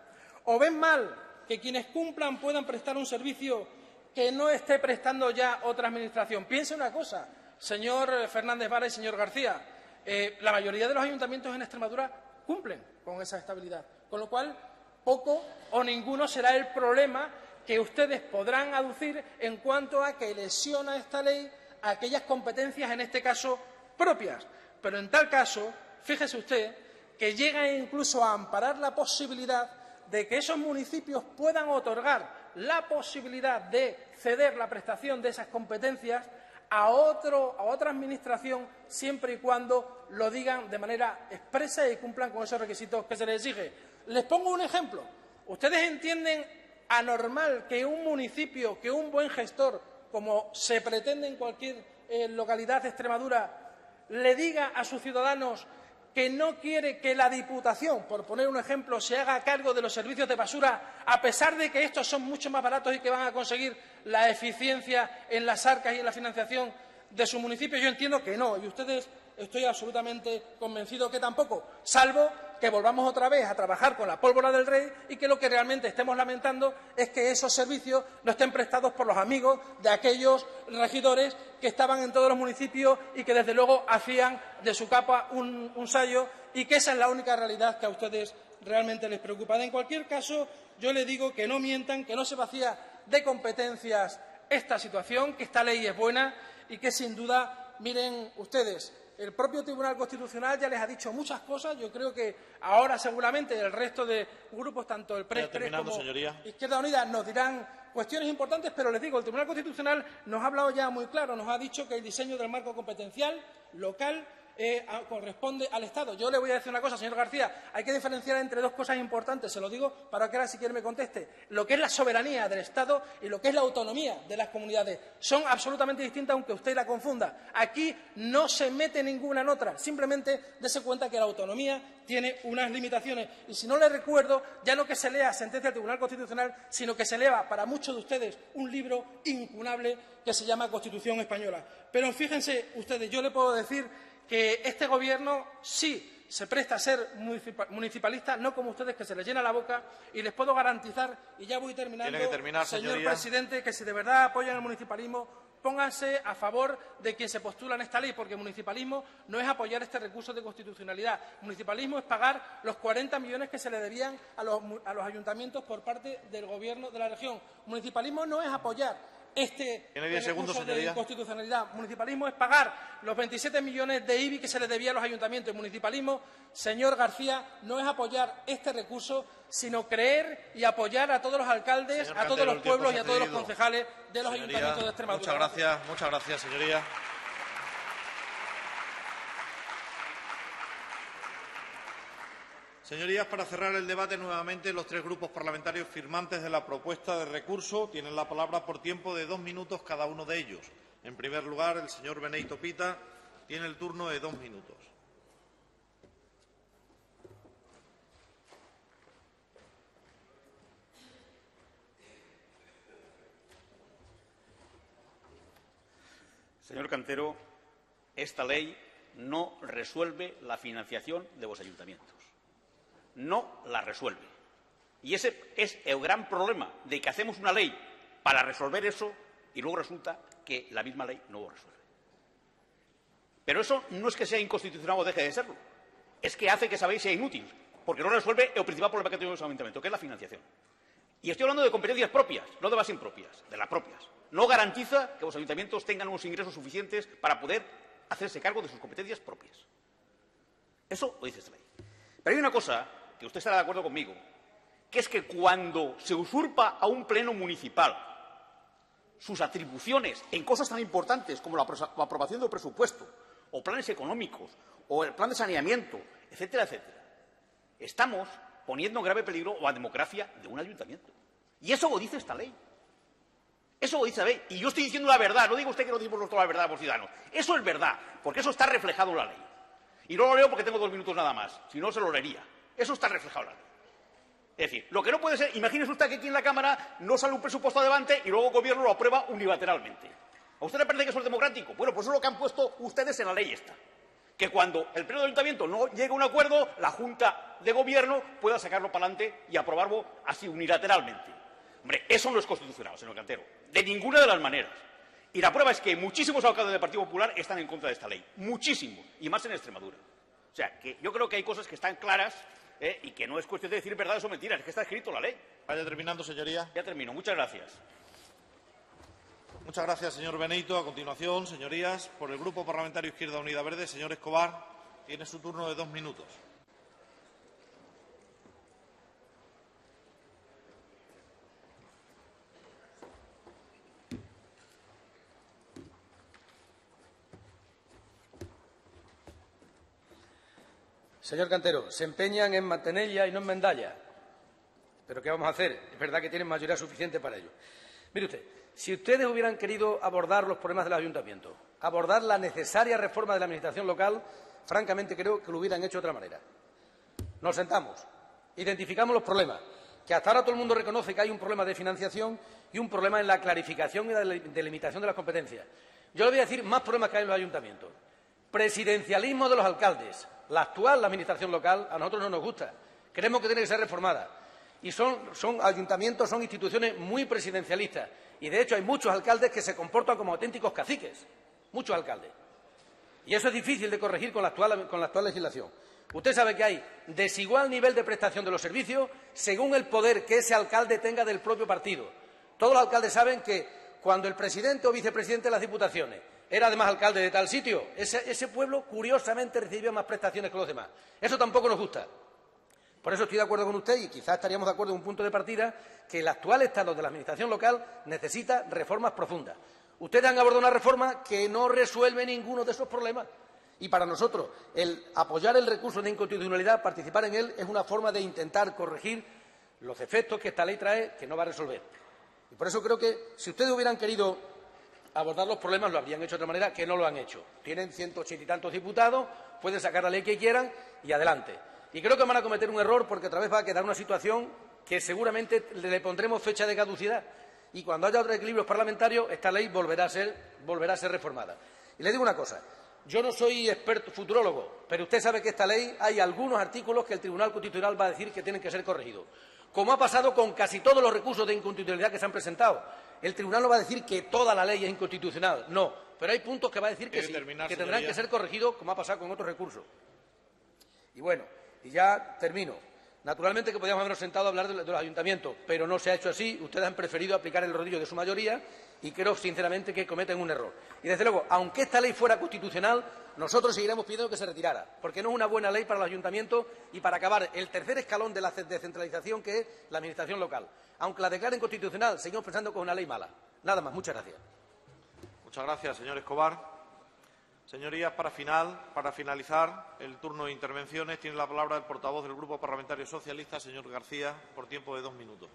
¿O ven mal que quienes cumplan puedan prestar un servicio que no esté prestando ya otra administración? Piense una cosa, señor Fernández Vara y señor García, la mayoría de los ayuntamientos en Extremadura cumplen con esa estabilidad, con lo cual poco o ninguno será el problema que ustedes podrán aducir en cuanto a que lesiona esta ley aquellas competencias, en este caso, propias. Pero en tal caso, fíjese usted que llega incluso a amparar la posibilidad de que esos municipios puedan otorgar la posibilidad de ceder la prestación de esas competencias a otra administración, siempre y cuando lo digan de manera expresa y cumplan con esos requisitos que se les exige. Les pongo un ejemplo. ¿Ustedes entienden anormal que un municipio, que un buen gestor, como se pretende en cualquier localidad de Extremadura, le diga a sus ciudadanos que no quiere que la Diputación, por poner un ejemplo, se haga cargo de los servicios de basura, a pesar de que estos son mucho más baratos y que van a conseguir la eficiencia en las arcas y en la financiación de su municipio? Yo entiendo que no, y ustedes estoy absolutamente convencido que tampoco, salvo que volvamos otra vez a trabajar con la pólvora del rey y que lo que realmente estemos lamentando es que esos servicios no estén prestados por los amigos de aquellos regidores que estaban en todos los municipios y que desde luego hacían de su capa un sayo, y que esa es la única realidad que a ustedes realmente les preocupa. En cualquier caso, yo les digo que no mientan, que no se vacía de competencias esta situación, que esta ley es buena y que sin duda, miren ustedes, el propio Tribunal Constitucional ya les ha dicho muchas cosas. Yo creo que ahora seguramente el resto de grupos, tanto el PRES como Izquierda Unida, nos dirán cuestiones importantes, pero les digo, el Tribunal Constitucional nos ha hablado ya muy claro, nos ha dicho que el diseño del marco competencial local corresponde al Estado. Yo le voy a decir una cosa, señor García, hay que diferenciar entre dos cosas importantes, se lo digo para que ahora si quiere me conteste, lo que es la soberanía del Estado y lo que es la autonomía de las comunidades. Son absolutamente distintas, aunque usted la confunda. Aquí no se mete ninguna en otra, simplemente dése cuenta que la autonomía tiene unas limitaciones. Y si no le recuerdo, ya no que se lea sentencia del Tribunal Constitucional, sino que se lea para muchos de ustedes un libro incunable que se llama Constitución Española. Pero fíjense ustedes, yo le puedo decir que este Gobierno sí se presta a ser municipalista, no como ustedes, que se les llena la boca, y les puedo garantizar, y ya voy terminando, señor presidente, que si de verdad apoyan el municipalismo, pónganse a favor de quien se postula en esta ley, porque municipalismo no es apoyar este recurso de constitucionalidad. Municipalismo es pagar los 40 millones que se le debían a los ayuntamientos por parte del Gobierno de la región. Municipalismo no es apoyar este recurso de inconstitucionalidad. Municipalismo es pagar los 27 millones de IBI que se le debía a los ayuntamientos. Municipalismo, señor García, no es apoyar este recurso, sino creer y apoyar a todos los alcaldes, a todos los pueblos y a todos los concejales de los ayuntamientos de Extremadura. Muchas gracias, señoría. Señorías, para cerrar el debate, nuevamente los tres grupos parlamentarios firmantes de la propuesta de recurso tienen la palabra por tiempo de 2 minutos cada uno de ellos. En primer lugar, el señor Beneito Pita tiene el turno de 2 minutos. Señor Cantero, esta ley no resuelve la financiación de los ayuntamientos. No la resuelve. Y ese es el gran problema de que hacemos una ley para resolver eso y luego resulta que la misma ley no lo resuelve. Pero eso no es que sea inconstitucional o deje de serlo. Es que hace que esa ley sea inútil, porque no resuelve el principal problema que tienen los ayuntamientos, que es la financiación. Y estoy hablando de competencias propias, no de las impropias, de las propias. No garantiza que los ayuntamientos tengan unos ingresos suficientes para poder hacerse cargo de sus competencias propias. Eso lo dice esta ley. Pero hay una cosa que usted estará de acuerdo conmigo, que es que cuando se usurpa a un pleno municipal sus atribuciones en cosas tan importantes como la aprobación del presupuesto, o planes económicos, o el plan de saneamiento, etcétera, etcétera, estamos poniendo en grave peligro la democracia de un ayuntamiento. Y eso lo dice esta ley. Eso lo dice la ley. Y yo estoy diciendo la verdad. No diga usted que no decimos nosotros la verdad a los ciudadanos. Eso es verdad, porque eso está reflejado en la ley. Y no lo leo porque tengo 2 minutos nada más. Si no, se lo leería. Eso está reflejado en la ley. Es decir, lo que no puede ser, imagínese usted que aquí en la Cámara no sale un presupuesto adelante y luego el Gobierno lo aprueba unilateralmente. ¿A usted le parece que eso es democrático? Bueno, pues eso es lo que han puesto ustedes en la ley esta. Que cuando el pleno del ayuntamiento no llegue a un acuerdo, la Junta de Gobierno pueda sacarlo para adelante y aprobarlo así unilateralmente. Hombre, eso no es constitucional, señor Cantero, de ninguna de las maneras. Y la prueba es que muchísimos alcaldes del Partido Popular están en contra de esta ley. Muchísimos, y más en Extremadura. O sea, que yo creo que hay cosas que están claras y que no es cuestión de decir verdades o mentiras, es que está escrito la ley. Vaya terminando, señoría. Ya termino. Muchas gracias. Muchas gracias, señor Benito. A continuación, señorías, por el Grupo Parlamentario Izquierda Unida Verde, señor Escobar, tiene su turno de 2 minutos. Señor Cantero, se empeñan en mantenerla y no en Mendalla. ¿Pero qué vamos a hacer? Es verdad que tienen mayoría suficiente para ello. Mire usted, si ustedes hubieran querido abordar los problemas del ayuntamiento, abordar la necesaria reforma de la administración local, francamente creo que lo hubieran hecho de otra manera. Nos sentamos, identificamos los problemas, que hasta ahora todo el mundo reconoce que hay un problema de financiación y un problema en la clarificación y la delimitación de las competencias. Yo le voy a decir más problemas que hay en los ayuntamientos. Presidencialismo de los alcaldes. La actual administración local a nosotros no nos gusta. Creemos que tiene que ser reformada. Y son ayuntamientos, son instituciones muy presidencialistas. Y, de hecho, hay muchos alcaldes que se comportan como auténticos caciques. Muchos alcaldes. Y eso es difícil de corregir con la actual legislación. Usted sabe que hay desigual nivel de prestación de los servicios según el poder que ese alcalde tenga del propio partido. Todos los alcaldes saben que cuando el presidente o vicepresidente de las diputaciones era además alcalde de tal sitio, ese pueblo curiosamente recibía más prestaciones que los demás. Eso tampoco nos gusta. Por eso estoy de acuerdo con usted y quizás estaríamos de acuerdo en un punto de partida que el actual estado de la administración local necesita reformas profundas. Ustedes han abordado una reforma que no resuelve ninguno de esos problemas. Y para nosotros, el apoyar el recurso de inconstitucionalidad, participar en él, es una forma de intentar corregir los efectos que esta ley trae, que no va a resolver. Y por eso creo que si ustedes hubieran querido abordar los problemas, lo habrían hecho de otra manera, que no lo han hecho. Tienen 180 y tantos diputados, pueden sacar la ley que quieran y adelante. Y creo que van a cometer un error porque otra vez va a quedar una situación que seguramente le pondremos fecha de caducidad. Y cuando haya otros equilibrios parlamentarios, esta ley volverá a ser reformada. Y le digo una cosa. Yo no soy experto futurólogo, pero usted sabe que esta ley hay algunos artículos que el Tribunal Constitucional va a decir que tienen que ser corregidos. Como ha pasado con casi todos los recursos de inconstitucionalidad que se han presentado. El Tribunal no va a decir que toda la ley es inconstitucional, no. Pero hay puntos que va a decir que sí, que tendrán que ser corregidos, como ha pasado con otros recursos. Y bueno, y ya termino. Naturalmente que podíamos habernos sentado a hablar de los ayuntamientos, pero no se ha hecho así. Ustedes han preferido aplicar el rodillo de su mayoría y creo, sinceramente, que cometen un error. Y, desde luego, aunque esta ley fuera constitucional, nosotros seguiremos pidiendo que se retirara, porque no es una buena ley para los ayuntamientos y para acabar el tercer escalón de la descentralización, que es la administración local. Aunque la declaren constitucional, seguimos pensando que es una ley mala. Nada más. Muchas gracias. Muchas gracias, señor Escobar. Señorías, para finalizar el turno de intervenciones, tiene la palabra el portavoz del Grupo Parlamentario Socialista, señor García, por tiempo de 2 minutos.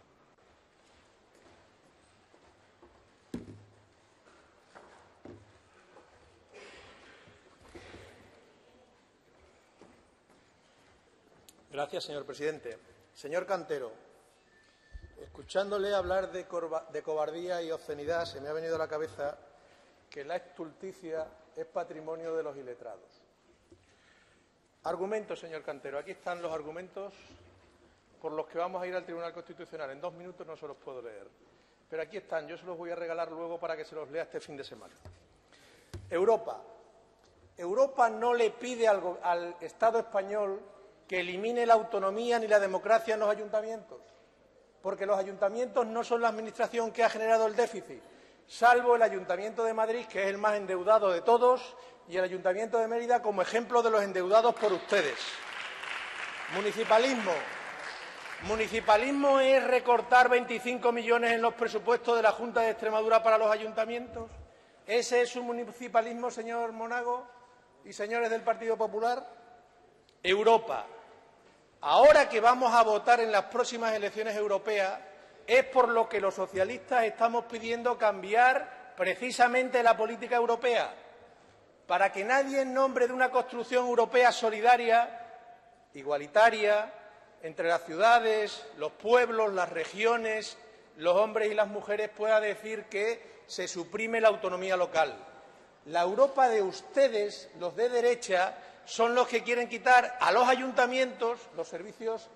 Gracias, señor presidente. Señor Cantero, escuchándole hablar de cobardía y obscenidad, se me ha venido a la cabeza que la estulticia es patrimonio de los iletrados. Argumentos, señor Cantero. Aquí están los argumentos por los que vamos a ir al Tribunal Constitucional. En 2 minutos no se los puedo leer. Pero aquí están. Yo se los voy a regalar luego para que se los lea este fin de semana. Europa. Europa no le pide al Estado español que elimine la autonomía ni la democracia en los ayuntamientos, porque los ayuntamientos no son la administración que ha generado el déficit, salvo el Ayuntamiento de Madrid, que es el más endeudado de todos, y el Ayuntamiento de Mérida como ejemplo de los endeudados por ustedes. Municipalismo. ¿Municipalismo es recortar 25 millones en los presupuestos de la Junta de Extremadura para los ayuntamientos? ¿Ese es su municipalismo, señor Monago y señores del Partido Popular? Europa. Ahora que vamos a votar en las próximas elecciones europeas, es por lo que los socialistas estamos pidiendo cambiar precisamente la política europea, para que nadie en nombre de una construcción europea solidaria, igualitaria, entre las ciudades, los pueblos, las regiones, los hombres y las mujeres, pueda decir que se suprime la autonomía local. La Europa de ustedes, los de derecha, son los que quieren quitar a los ayuntamientos los servicios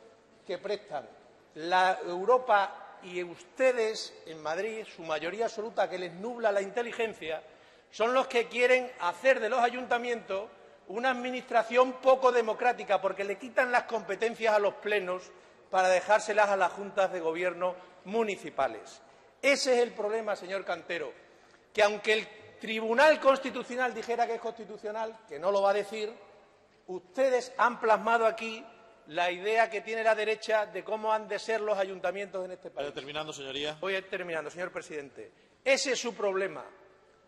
que prestan. La Europa y ustedes en Madrid, su mayoría absoluta que les nubla la inteligencia, son los que quieren hacer de los ayuntamientos una administración poco democrática, porque le quitan las competencias a los plenos para dejárselas a las juntas de gobierno municipales. Ese es el problema, señor Cantero, que aunque el Tribunal Constitucional dijera que es constitucional, que no lo va a decir, ustedes han plasmado aquí la idea que tiene la derecha de cómo han de ser los ayuntamientos en este país. Vaya terminando, señoría. Voy terminando, señor presidente. Ese es su problema,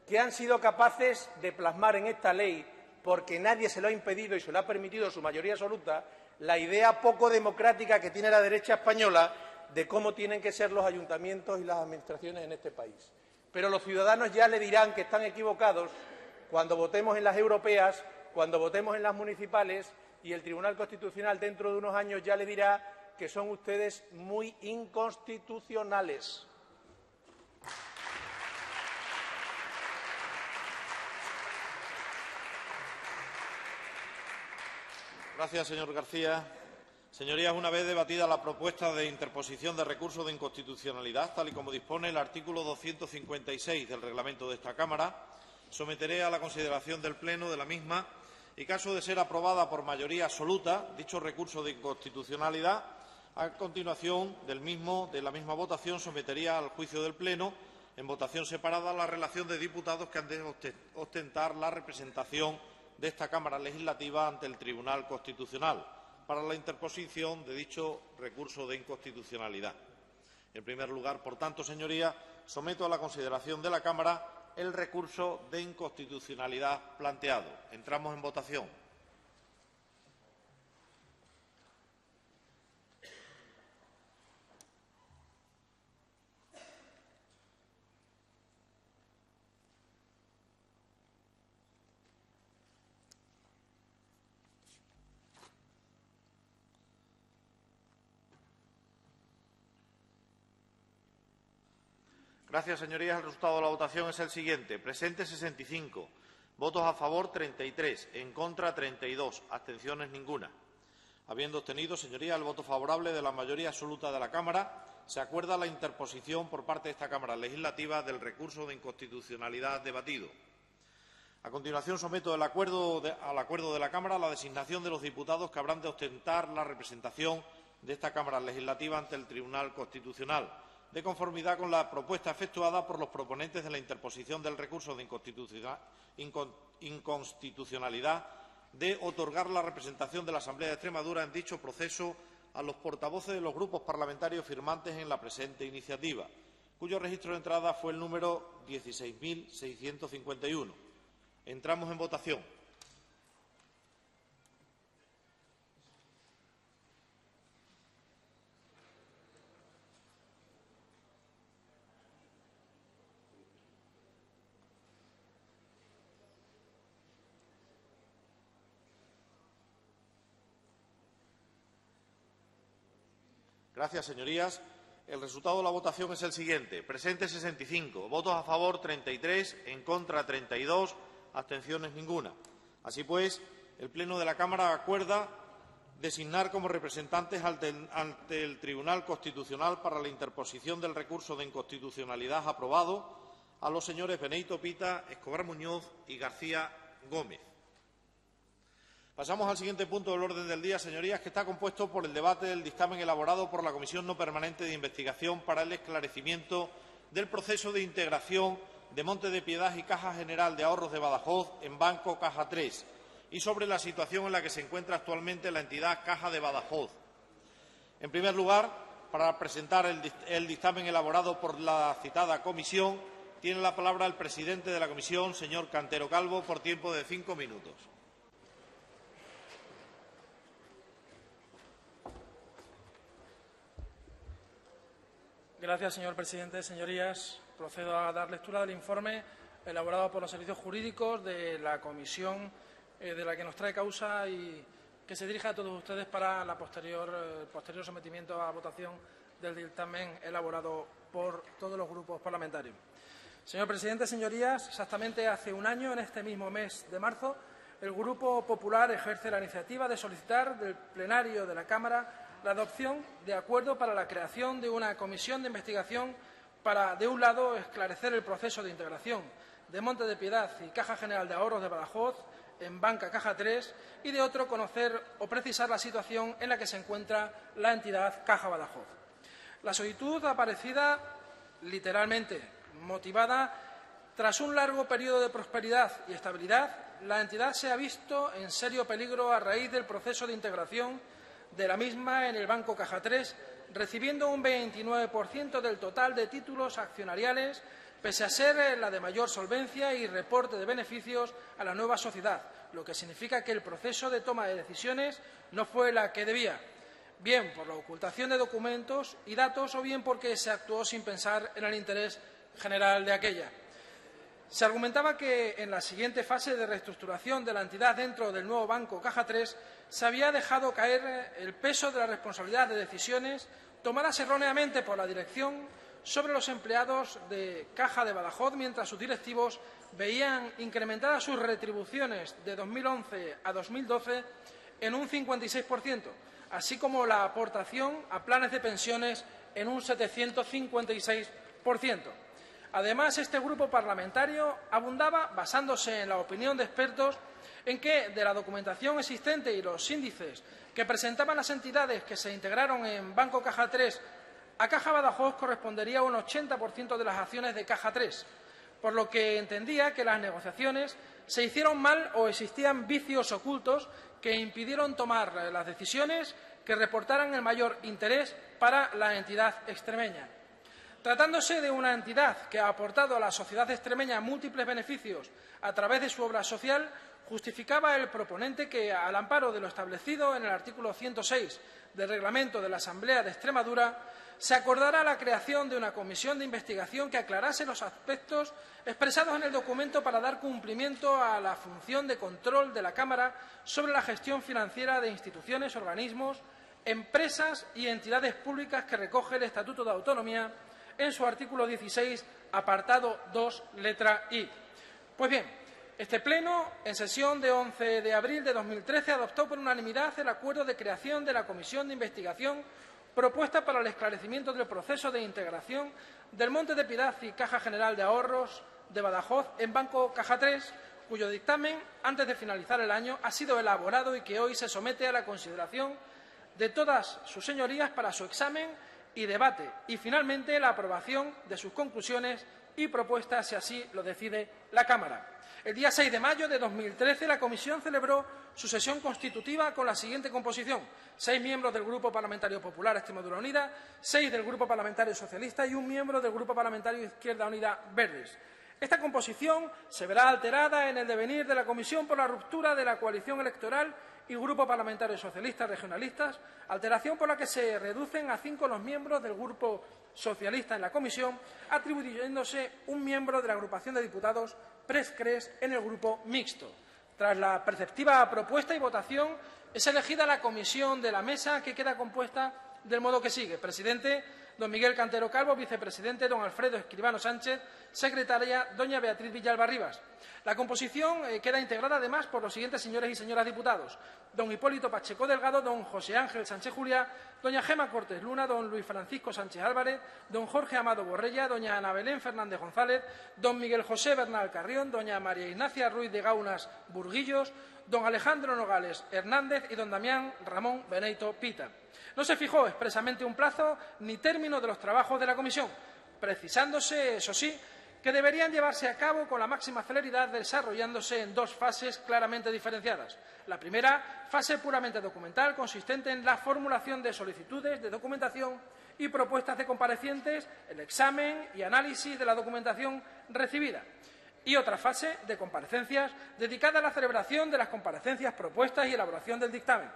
que han sido capaces de plasmar en esta ley, porque nadie se lo ha impedido y se lo ha permitido su mayoría absoluta, la idea poco democrática que tiene la derecha española de cómo tienen que ser los ayuntamientos y las administraciones en este país. Pero los ciudadanos ya le dirán que están equivocados cuando votemos en las europeas, cuando votemos en las municipales, y el Tribunal Constitucional dentro de unos años ya le dirá que son ustedes muy inconstitucionales. Gracias, señor García. Señorías, una vez debatida la propuesta de interposición de recurso de inconstitucionalidad, tal y como dispone el artículo 256 del reglamento de esta Cámara, someteré a la consideración del Pleno de la misma y, caso de ser aprobada por mayoría absoluta, dicho recurso de inconstitucionalidad, a continuación de la misma votación sometería al juicio del Pleno, en votación separada, la relación de diputados que han de ostentar la representación de esta Cámara Legislativa ante el Tribunal Constitucional para la interposición de dicho recurso de inconstitucionalidad. En primer lugar, por tanto, señorías, someto a la consideración de la Cámara el recurso de inconstitucionalidad planteado. Entramos en votación. Gracias, señorías. El resultado de la votación es el siguiente. Presentes 65, votos a favor 33, en contra 32, abstenciones ninguna. Habiendo obtenido, señorías, el voto favorable de la mayoría absoluta de la Cámara, se acuerda la interposición por parte de esta Cámara Legislativa del recurso de inconstitucionalidad debatido. A continuación, someto al acuerdo de la Cámara la designación de los diputados que habrán de ostentar la representación de esta Cámara Legislativa ante el Tribunal Constitucional, de conformidad con la propuesta efectuada por los proponentes de la interposición del recurso de inconstitucionalidad de otorgar la representación de la Asamblea de Extremadura en dicho proceso a los portavoces de los grupos parlamentarios firmantes en la presente iniciativa, cuyo registro de entrada fue el número 16.651. Entramos en votación. Gracias, señorías. El resultado de la votación es el siguiente. Presentes 65, votos a favor 33, en contra 32, abstenciones ninguna. Así pues, el Pleno de la Cámara acuerda designar como representantes ante el Tribunal Constitucional para la interposición del recurso de inconstitucionalidad aprobado a los señores Benito Pita, Escobar Muñoz y García Gómez. Pasamos al siguiente punto del orden del día, señorías, que está compuesto por el debate del dictamen elaborado por la Comisión No Permanente de Investigación para el esclarecimiento del proceso de integración de Monte de Piedad y Caja General de Ahorros de Badajoz en Banco Caja 3 y sobre la situación en la que se encuentra actualmente la entidad Caja de Badajoz. En primer lugar, para presentar el dictamen elaborado por la citada comisión, tiene la palabra el presidente de la comisión, señor Cantero Calvo, por tiempo de 5 minutos. Gracias, señor presidente. Señorías, procedo a dar lectura del informe elaborado por los servicios jurídicos de la comisión de la que nos trae causa y que se dirige a todos ustedes para el posterior sometimiento a votación del dictamen elaborado por todos los grupos parlamentarios. Señor presidente, señorías, exactamente hace un año, en este mismo mes de marzo, el Grupo Popular ejerce la iniciativa de solicitar del plenario de la Cámara la adopción de acuerdo para la creación de una comisión de investigación para, de un lado, esclarecer el proceso de integración de Monte de Piedad y Caja General de Ahorros de Badajoz en Banca Caja 3 y, de otro, conocer o precisar la situación en la que se encuentra la entidad Caja Badajoz. La solicitud aparecida, literalmente motivada, tras un largo periodo de prosperidad y estabilidad, la entidad se ha visto en serio peligro a raíz del proceso de integración de la misma en el Banco Caja 3, recibiendo un 29% del total de títulos accionariales, pese a ser la de mayor solvencia y reporte de beneficios a la nueva sociedad, lo que significa que el proceso de toma de decisiones no fue la que debía, bien por la ocultación de documentos y datos o bien porque se actuó sin pensar en el interés general de aquella. Se argumentaba que en la siguiente fase de reestructuración de la entidad dentro del nuevo Banco Caja 3 se había dejado caer el peso de la responsabilidad de decisiones tomadas erróneamente por la dirección sobre los empleados de Caja de Badajoz, mientras sus directivos veían incrementadas sus retribuciones de 2011 a 2012 en un 56%, así como la aportación a planes de pensiones en un 756%. Además, este grupo parlamentario abundaba, basándose en la opinión de expertos, en que de la documentación existente y los índices que presentaban las entidades que se integraron en Banco Caja 3, a Caja Badajoz correspondería un 80% de las acciones de Caja 3, por lo que entendía que las negociaciones se hicieron mal o existían vicios ocultos que impidieron tomar las decisiones que reportaran el mayor interés para la entidad extremeña. Tratándose de una entidad que ha aportado a la sociedad extremeña múltiples beneficios a través de su obra social, justificaba el proponente que, al amparo de lo establecido en el artículo 106 del Reglamento de la Asamblea de Extremadura, se acordara la creación de una comisión de investigación que aclarase los aspectos expresados en el documento para dar cumplimiento a la función de control de la Cámara sobre la gestión financiera de instituciones, organismos, empresas y entidades públicas que recoge el Estatuto de Autonomía en su artículo 16, apartado 2, letra I. Pues bien, este Pleno, en sesión de 11 de abril de 2013, adoptó por unanimidad el acuerdo de creación de la Comisión de Investigación propuesta para el esclarecimiento del proceso de integración del Monte de Piedad y Caja General de Ahorros de Badajoz en Banco Caja 3, cuyo dictamen, antes de finalizar el año, ha sido elaborado y que hoy se somete a la consideración de todas sus señorías para su examen y debate, y finalmente la aprobación de sus conclusiones y propuestas, si así lo decide la Cámara. El día 6 de mayo de 2013 la Comisión celebró su sesión constitutiva con la siguiente composición: 6 miembros del Grupo Parlamentario Popular Extremadura Unida, 6 del Grupo Parlamentario Socialista y 1 miembro del Grupo Parlamentario Izquierda Unida Verdes. Esta composición se verá alterada en el devenir de la Comisión por la ruptura de la coalición electoral y Grupo Parlamentario Socialista Regionalistas, alteración por la que se reducen a 5 los miembros del Grupo Socialista en la Comisión, atribuyéndose 1 miembro de la agrupación de diputados Pres-Cres en el Grupo Mixto. Tras la preceptiva propuesta y votación, es elegida la comisión de la mesa, que queda compuesta del modo que sigue: presidente, don Miguel Cantero Calvo; vicepresidente, don Alfredo Escribano Sánchez; secretaria, doña Beatriz Villalba Rivas. La composición queda integrada además por los siguientes señores y señoras diputados: don Hipólito Pacheco Delgado, don José Ángel Sánchez Juliá, doña Gema Cortés Luna, don Luis Francisco Sánchez Álvarez, don Jorge Amado Borrella, doña Ana Belén Fernández González, don Miguel José Bernal Carrión, doña María Ignacia Ruiz de Gaunas Burguillos, don Alejandro Nogales Hernández y don Damián Ramón Beneito Pita. No se fijó expresamente un plazo ni término de los trabajos de la comisión, precisándose, eso sí, que deberían llevarse a cabo con la máxima celeridad, desarrollándose en 2 fases claramente diferenciadas. La primera, fase puramente documental, consistente en la formulación de solicitudes de documentación y propuestas de comparecientes, el examen y análisis de la documentación recibida. Y otra fase de comparecencias, dedicada a la celebración de las comparecencias propuestas y elaboración del dictamen.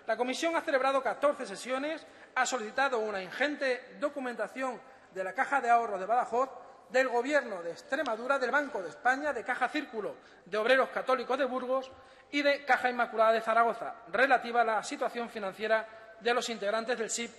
La Comisión ha celebrado 14 sesiones, ha solicitado una ingente documentación de la Caja de Ahorros de Badajoz, del Gobierno de Extremadura, del Banco de España, de Caja Círculo de Obreros Católicos de Burgos y de Caja Inmaculada de Zaragoza, relativa a la situación financiera de los integrantes del SIP,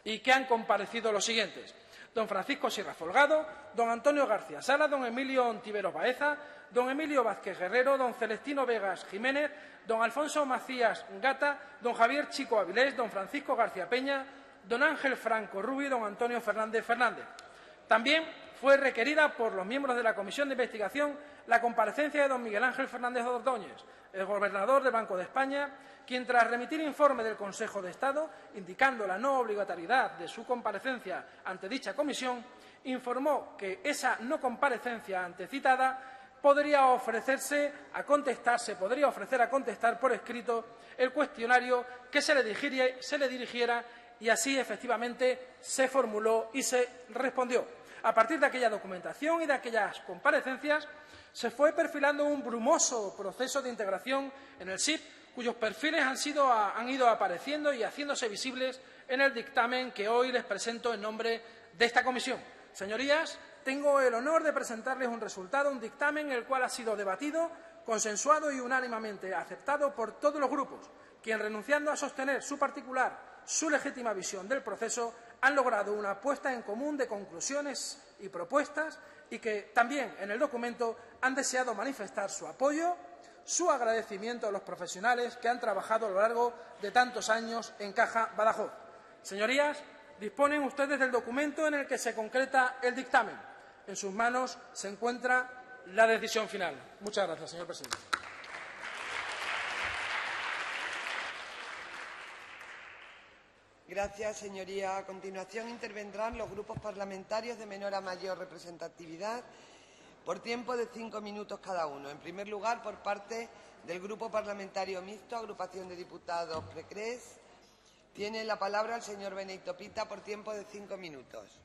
y que han comparecido los siguientes: don Francisco Sierra Folgado, don Antonio García Sala, don Emilio Ontiveros Baeza, don Emilio Vázquez Guerrero, don Celestino Vegas Jiménez, don Alfonso Macías Gata, don Javier Chico Avilés, don Francisco García Peña, don Ángel Franco Rubi, don Antonio Fernández Fernández. También fue requerida por los miembros de la Comisión de Investigación la comparecencia de don Miguel Ángel Fernández Ordóñez, el gobernador del Banco de España, quien, tras remitir informe del Consejo de Estado, indicando la no obligatoriedad de su comparecencia ante dicha comisión, informó que esa no comparecencia antecitada podría ofrecer a contestar por escrito el cuestionario que se le dirigiera, y así efectivamente se formuló y se respondió. A partir de aquella documentación y de aquellas comparecencias se fue perfilando un brumoso proceso de integración en el SIP, cuyos perfiles han ido apareciendo y haciéndose visibles en el dictamen que hoy les presento en nombre de esta comisión. Señorías, tengo el honor de presentarles un dictamen el cual ha sido debatido, consensuado y unánimemente aceptado por todos los grupos, quien, renunciando a sostener su legítima visión del proceso, han logrado una puesta en común de conclusiones y propuestas, y que también en el documento han deseado manifestar su apoyo, su agradecimiento a los profesionales que han trabajado a lo largo de tantos años en Caja Badajoz. Señorías, disponen ustedes del documento en el que se concreta el dictamen. En sus manos se encuentra la decisión final. Muchas gracias, señor presidente. Gracias, señoría. A continuación intervendrán los grupos parlamentarios de menor a mayor representatividad por tiempo de 5 minutos cada uno. En primer lugar, por parte del Grupo Parlamentario Mixto, Agrupación de Diputados Precres, tiene la palabra el señor Benito Pita por tiempo de 5 minutos.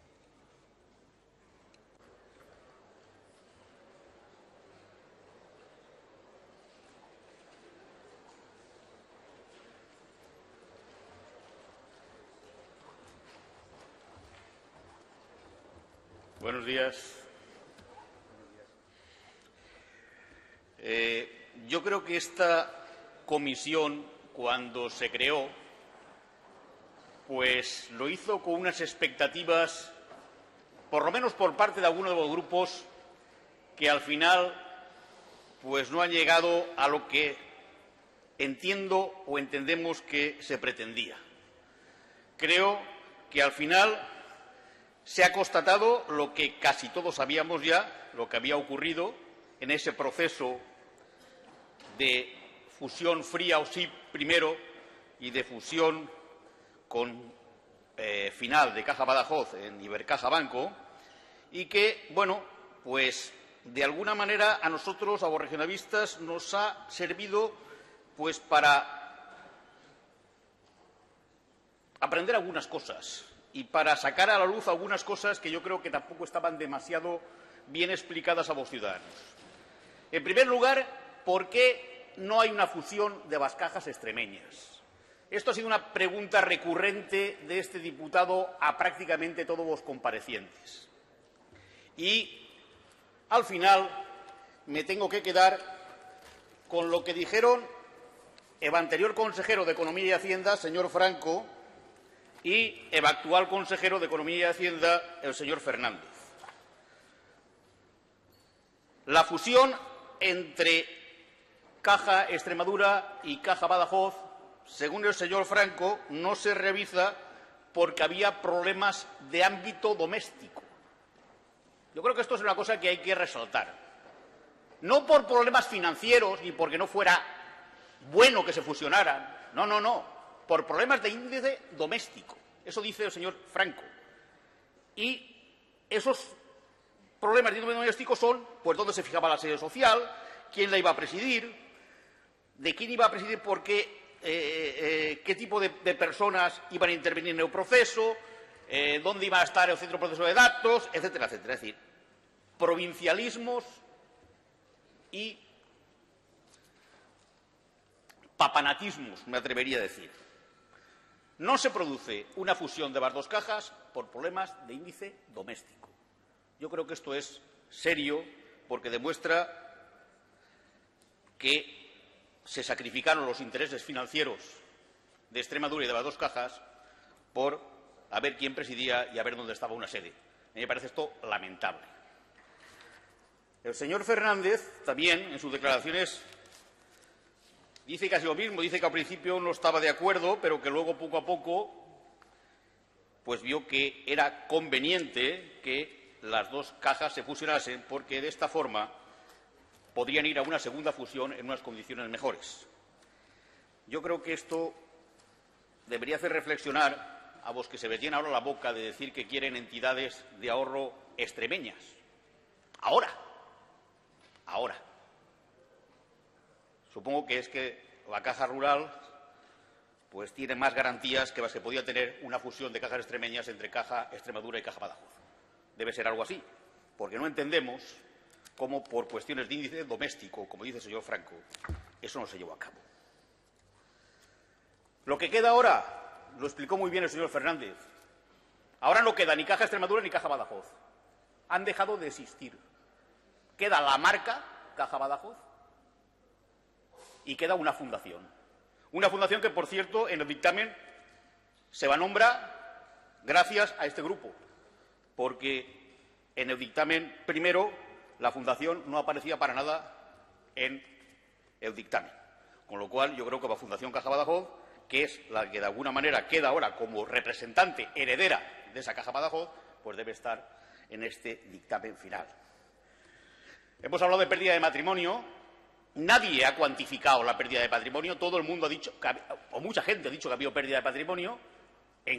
Buenos días. Yo creo que esta comisión, cuando se creó, pues lo hizo con unas expectativas, por lo menos por parte de algunos de los grupos, que al final pues no han llegado a lo que entiendo o entendemos que se pretendía. Creo que al final se ha constatado lo que casi todos sabíamos ya, lo que había ocurrido en ese proceso de fusión fría o sí primero y de fusión con final de Caja Badajoz en Ibercaja Banco, y que, bueno, pues de alguna manera a nosotros, a los regionalistas, nos ha servido pues para aprender algunas cosas y para sacar a la luz algunas cosas que yo creo que tampoco estaban demasiado bien explicadas a los ciudadanos. En primer lugar, ¿por qué no hay una fusión de las cajas extremeñas? Esto ha sido una pregunta recurrente de este diputado a prácticamente todos los comparecientes. Y, al final, me tengo que quedar con lo que dijeron el anterior consejero de Economía y Hacienda, señor Franco, y el actual consejero de Economía y Hacienda, el señor Fernández. La fusión entre Caja Extremadura y Caja Badajoz, según el señor Franco, no se realiza porque había problemas de ámbito doméstico. Yo creo que esto es una cosa que hay que resaltar. No por problemas financieros ni porque no fuera bueno que se fusionaran. No, no, no. Por problemas de índice doméstico. Eso dice el señor Franco. Y esos problemas de índice doméstico son, pues, dónde se fijaba la sede social, quién la iba a presidir, de quién iba a presidir, por qué tipo de personas iban a intervenir en el proceso, dónde iba a estar el centro de proceso de datos, etcétera, etcétera. Es decir, provincialismos y papanatismos, me atrevería a decir. No se produce una fusión de las dos cajas por problemas de índice doméstico. Yo creo que esto es serio porque demuestra que se sacrificaron los intereses financieros de Extremadura y de las dos cajas por a ver quién presidía y a ver dónde estaba una sede. A mí me parece esto lamentable. El señor Fernández también, en sus declaraciones, dice casi lo mismo. Dice que al principio no estaba de acuerdo, pero que luego, poco a poco, pues vio que era conveniente que las dos cajas se fusionasen, porque de esta forma podrían ir a una segunda fusión en unas condiciones mejores. Yo creo que esto debería hacer reflexionar a los que se metían ahora la boca de decir que quieren entidades de ahorro extremeñas. Ahora. Supongo que es que la Caja Rural pues tiene más garantías que las que podía tener una fusión de cajas extremeñas entre Caja Extremadura y Caja Badajoz. Debe ser algo así, porque no entendemos cómo por cuestiones de índice doméstico, como dice el señor Franco, eso no se llevó a cabo. Lo que queda ahora, lo explicó muy bien el señor Fernández, ahora no queda ni Caja Extremadura ni Caja Badajoz. Han dejado de existir. Queda la marca Caja Badajoz y queda una fundación. Una fundación que, por cierto, en el dictamen se va a nombrar gracias a este grupo, porque en el dictamen primero la fundación no aparecía para nada en el dictamen. Con lo cual, yo creo que la Fundación Caja Badajoz, que es la que de alguna manera queda ahora como representante heredera de esa Caja Badajoz, pues debe estar en este dictamen final. Hemos hablado de pérdida de patrimonio. Nadie ha cuantificado la pérdida de patrimonio. Todo el mundo ha dicho, o mucha gente ha dicho que ha habido pérdida de patrimonio,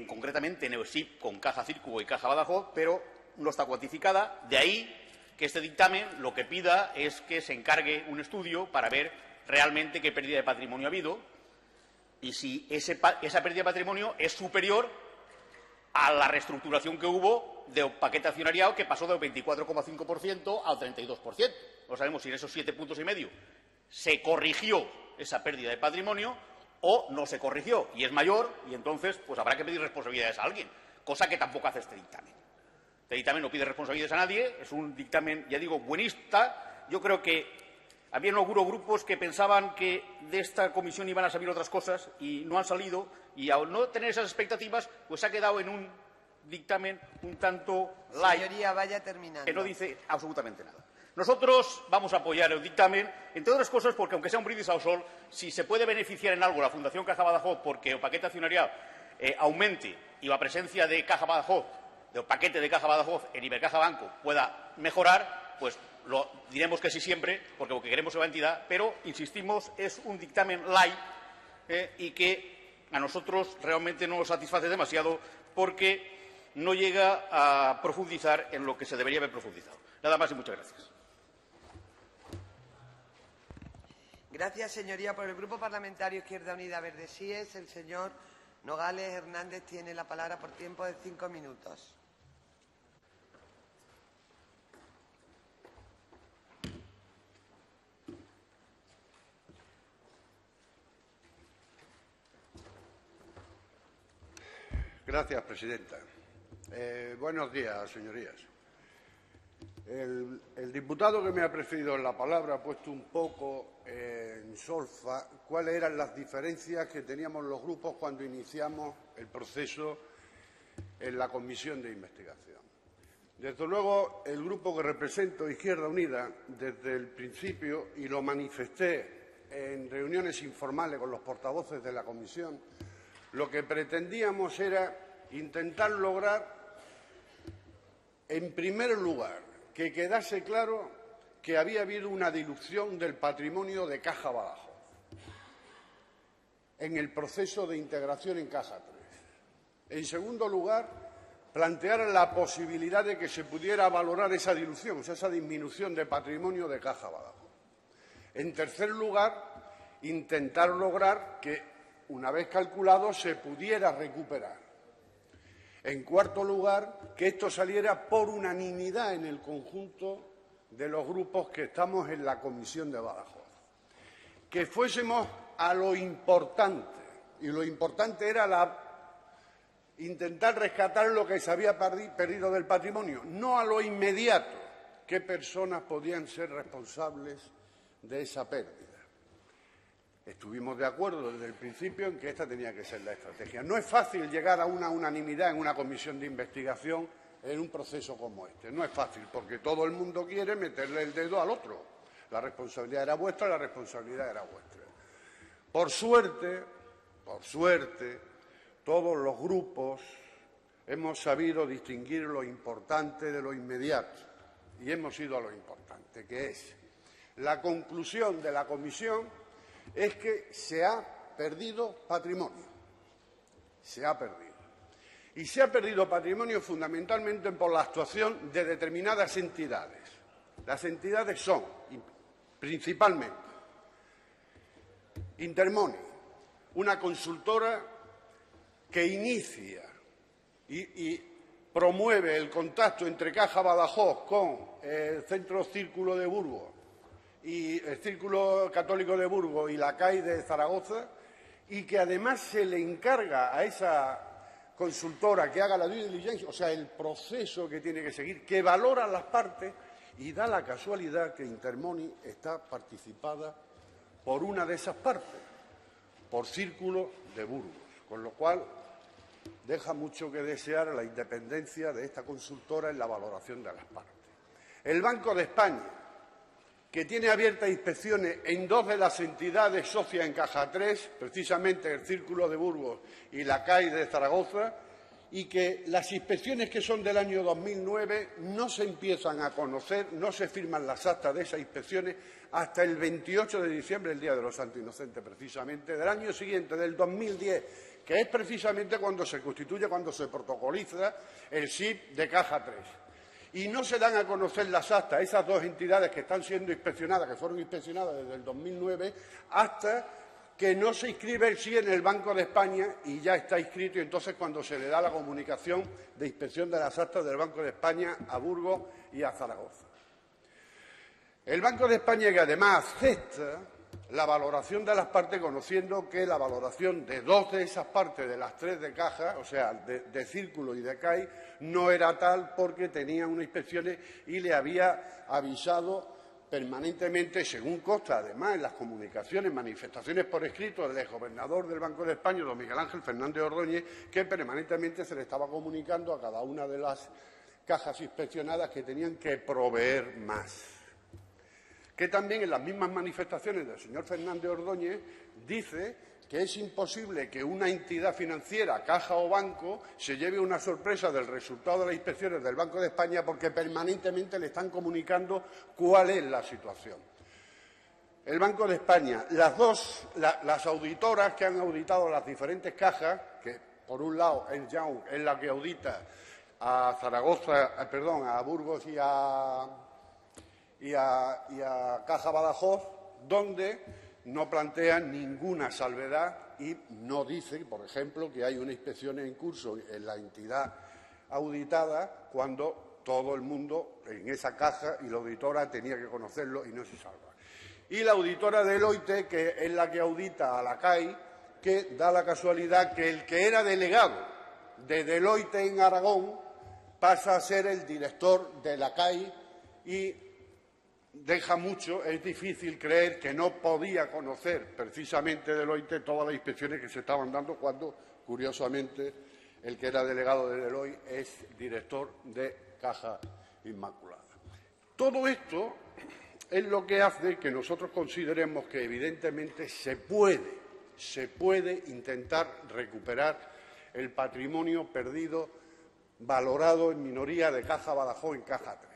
concretamente en el SIP con Caja Círculo y Caja Badajoz, pero no está cuantificada. De ahí que este dictamen lo que pida es que se encargue un estudio para ver realmente qué pérdida de patrimonio ha habido y si esa pérdida de patrimonio es superior a la reestructuración que hubo del paquete accionariado, que pasó del 24,5% al 32%. No sabemos si en esos 7,5 puntos se corrigió esa pérdida de patrimonio o no se corrigió y es mayor, y entonces pues habrá que pedir responsabilidades a alguien, cosa que tampoco hace este dictamen. Este dictamen no pide responsabilidades a nadie, es un dictamen, ya digo, buenista. Yo creo que había algunos grupos que pensaban que de esta comisión iban a salir otras cosas y no han salido, y al no tener esas expectativas, pues se ha quedado en un dictamen un tanto light. Señoría, vaya terminando. Que no dice absolutamente nada. Nosotros vamos a apoyar el dictamen, entre otras cosas porque, aunque sea un brindis al sol, si se puede beneficiar en algo la Fundación Caja Badajoz porque el paquete accionarial aumente y la presencia de Caja Badajoz, del paquete de Caja Badajoz en Ibercaja Banco pueda mejorar, pues lo diremos que sí siempre, porque lo que queremos es la entidad, pero, insistimos, es un dictamen light y que a nosotros realmente no nos satisface demasiado porque no llega a profundizar en lo que se debería haber profundizado. Nada más y muchas gracias. Gracias, señoría. Por el Grupo Parlamentario Izquierda Unida Verde Síes, el señor Nogales Hernández tiene la palabra por tiempo de 5 minutos. Gracias, presidenta. Buenos días, señorías. El diputado que me ha precedido en la palabra ha puesto un poco en solfa cuáles eran las diferencias que teníamos los grupos cuando iniciamos el proceso en la comisión de investigación. Desde luego, el grupo que represento, Izquierda Unida, desde el principio, y lo manifesté en reuniones informales con los portavoces de la comisión, lo que pretendíamos era intentar lograr, en primer lugar, que quedase claro que había habido una dilución del patrimonio de Caja Badajoz en el proceso de integración en Caja 3. En segundo lugar, plantear la posibilidad de que se pudiera valorar esa dilución, o sea, esa disminución de patrimonio de Caja Badajoz. En tercer lugar, intentar lograr que, una vez calculado, se pudiera recuperar. En cuarto lugar, que esto saliera por unanimidad en el conjunto de los grupos que estamos en la comisión de Badajoz. Que fuésemos a lo importante, y lo importante era intentar rescatar lo que se había perdido del patrimonio, no a lo inmediato, qué personas podían ser responsables de esa pérdida. Estuvimos de acuerdo desde el principio en que esta tenía que ser la estrategia. No es fácil llegar a una unanimidad en una comisión de investigación en un proceso como este. No es fácil, porque todo el mundo quiere meterle el dedo al otro. La responsabilidad era vuestra, la responsabilidad era vuestra. Por suerte, todos los grupos hemos sabido distinguir lo importante de lo inmediato y hemos ido a lo importante, que es la conclusión de la comisión es que se ha perdido patrimonio. Se ha perdido. Y se ha perdido patrimonio fundamentalmente por la actuación de determinadas entidades. Las entidades son, principalmente, Intermoney, una consultora que inicia y promueve el contacto entre Caja Badajoz con el Centro Círculo de Burgos y el Círculo Católico de Burgos y la CAI de Zaragoza, y que además se le encarga a esa consultora que haga la due diligence, o sea, el proceso que tiene que seguir, que valora las partes, y da la casualidad que Intermoney está participada por una de esas partes, por Círculo de Burgos, con lo cual deja mucho que desear la independencia de esta consultora en la valoración de las partes. El Banco de España, que tiene abiertas inspecciones en dos de las entidades socias en Caja 3, precisamente el Círculo de Burgos y la CAI de Zaragoza, y que las inspecciones que son del año 2009 no se empiezan a conocer, no se firman las actas de esas inspecciones hasta el 28 de diciembre, el Día de los Santos Inocentes, precisamente, del año siguiente, del 2010, que es precisamente cuando se constituye, cuando se protocoliza el SIP de Caja 3. Y no se dan a conocer las actas, esas dos entidades que están siendo inspeccionadas, que fueron inspeccionadas desde el 2009, hasta que no se inscribe el sí en el Banco de España y ya está inscrito, y entonces cuando se le da la comunicación de inspección de las actas del Banco de España a Burgos y a Zaragoza. El Banco de España, que además acepta la valoración de las partes, conociendo que la valoración de dos de esas partes, de las tres de Caja, o sea, de Círculo y de CAI, no era tal porque tenía unas inspecciones y le había avisado permanentemente, según consta además en las comunicaciones, manifestaciones por escrito del exgobernador del Banco de España, don Miguel Ángel Fernández Ordóñez, que permanentemente se le estaba comunicando a cada una de las cajas inspeccionadas que tenían que proveer más. Que también en las mismas manifestaciones del señor Fernández Ordóñez dice que es imposible que una entidad financiera, caja o banco, se lleve una sorpresa del resultado de las inspecciones del Banco de España porque permanentemente le están comunicando cuál es la situación. El Banco de España, las auditoras que han auditado las diferentes cajas, que por un lado el Young es la que audita a Zaragoza, perdón, a Burgos y a Caja Badajoz, donde no plantean ninguna salvedad y no dicen, por ejemplo, que hay una inspección en curso en la entidad auditada cuando todo el mundo en esa caja y la auditora tenía que conocerlo y no se salva. Y la auditora Deloitte, que es la que audita a la CAI, que da la casualidad que el que era delegado de Deloitte en Aragón pasa a ser el director de la CAI y deja mucho, es difícil creer que no podía conocer precisamente Deloitte todas las inspecciones que se estaban dando cuando, curiosamente, el que era delegado de Deloitte es director de Caja Inmaculada. Todo esto es lo que hace que nosotros consideremos que evidentemente se puede intentar recuperar el patrimonio perdido, valorado en minoría de Caja Badajoz en Caja 3.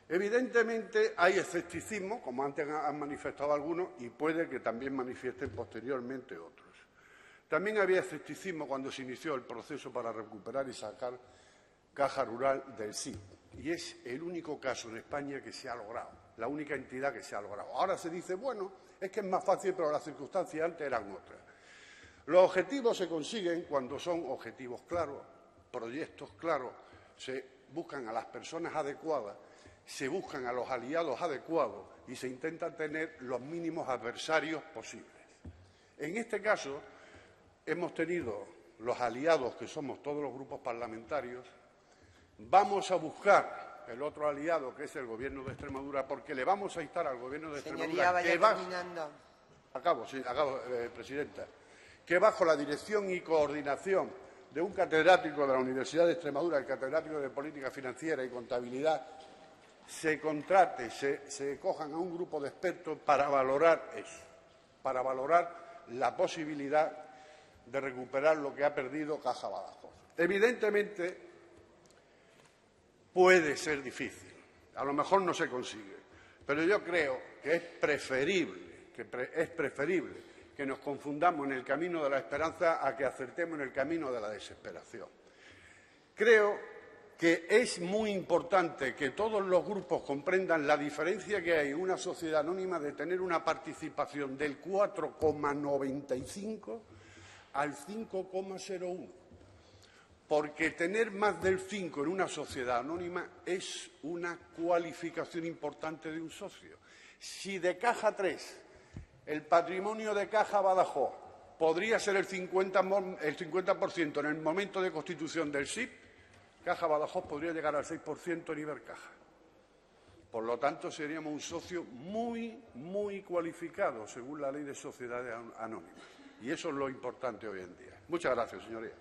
Evidentemente hay escepticismo, como antes han manifestado algunos, y puede que también manifiesten posteriormente otros. También había escepticismo cuando se inició el proceso para recuperar y sacar Caja Rural del SIP. Y es el único caso en España que se ha logrado, la única entidad que se ha logrado. Ahora se dice, bueno, es que es más fácil, pero las circunstancias antes eran otras. Los objetivos se consiguen cuando son objetivos claros, proyectos claros, se buscan a las personas adecuadas, se buscan a los aliados adecuados y se intentan tener los mínimos adversarios posibles. En este caso, hemos tenido los aliados que somos todos los grupos parlamentarios. Vamos a buscar el otro aliado, que es el Gobierno de Extremadura, porque le vamos a instar al Gobierno de Extremadura Presidenta, que bajo la dirección y coordinación de un catedrático de la Universidad de Extremadura, el catedrático de Política Financiera y Contabilidad, se contrate, se cojan a un grupo de expertos para valorar eso, para valorar la posibilidad de recuperar lo que ha perdido Caja Badajoz. Evidentemente, puede ser difícil, a lo mejor no se consigue, pero yo creo que es preferible que nos confundamos en el camino de la esperanza a que acertemos en el camino de la desesperación. Creo que es muy importante que todos los grupos comprendan la diferencia que hay en una sociedad anónima de tener una participación del 4,95 al 5,01. Porque tener más del 5 en una sociedad anónima es una cualificación importante de un socio. Si de Caja 3 el patrimonio de Caja Badajoz podría ser el 50% en el momento de constitución del SIP, Caja Badajoz podría llegar al 6% en Ibercaja. Por lo tanto, seríamos un socio muy cualificado según la Ley de Sociedades Anónimas. Y eso es lo importante hoy en día. Muchas gracias, señorías.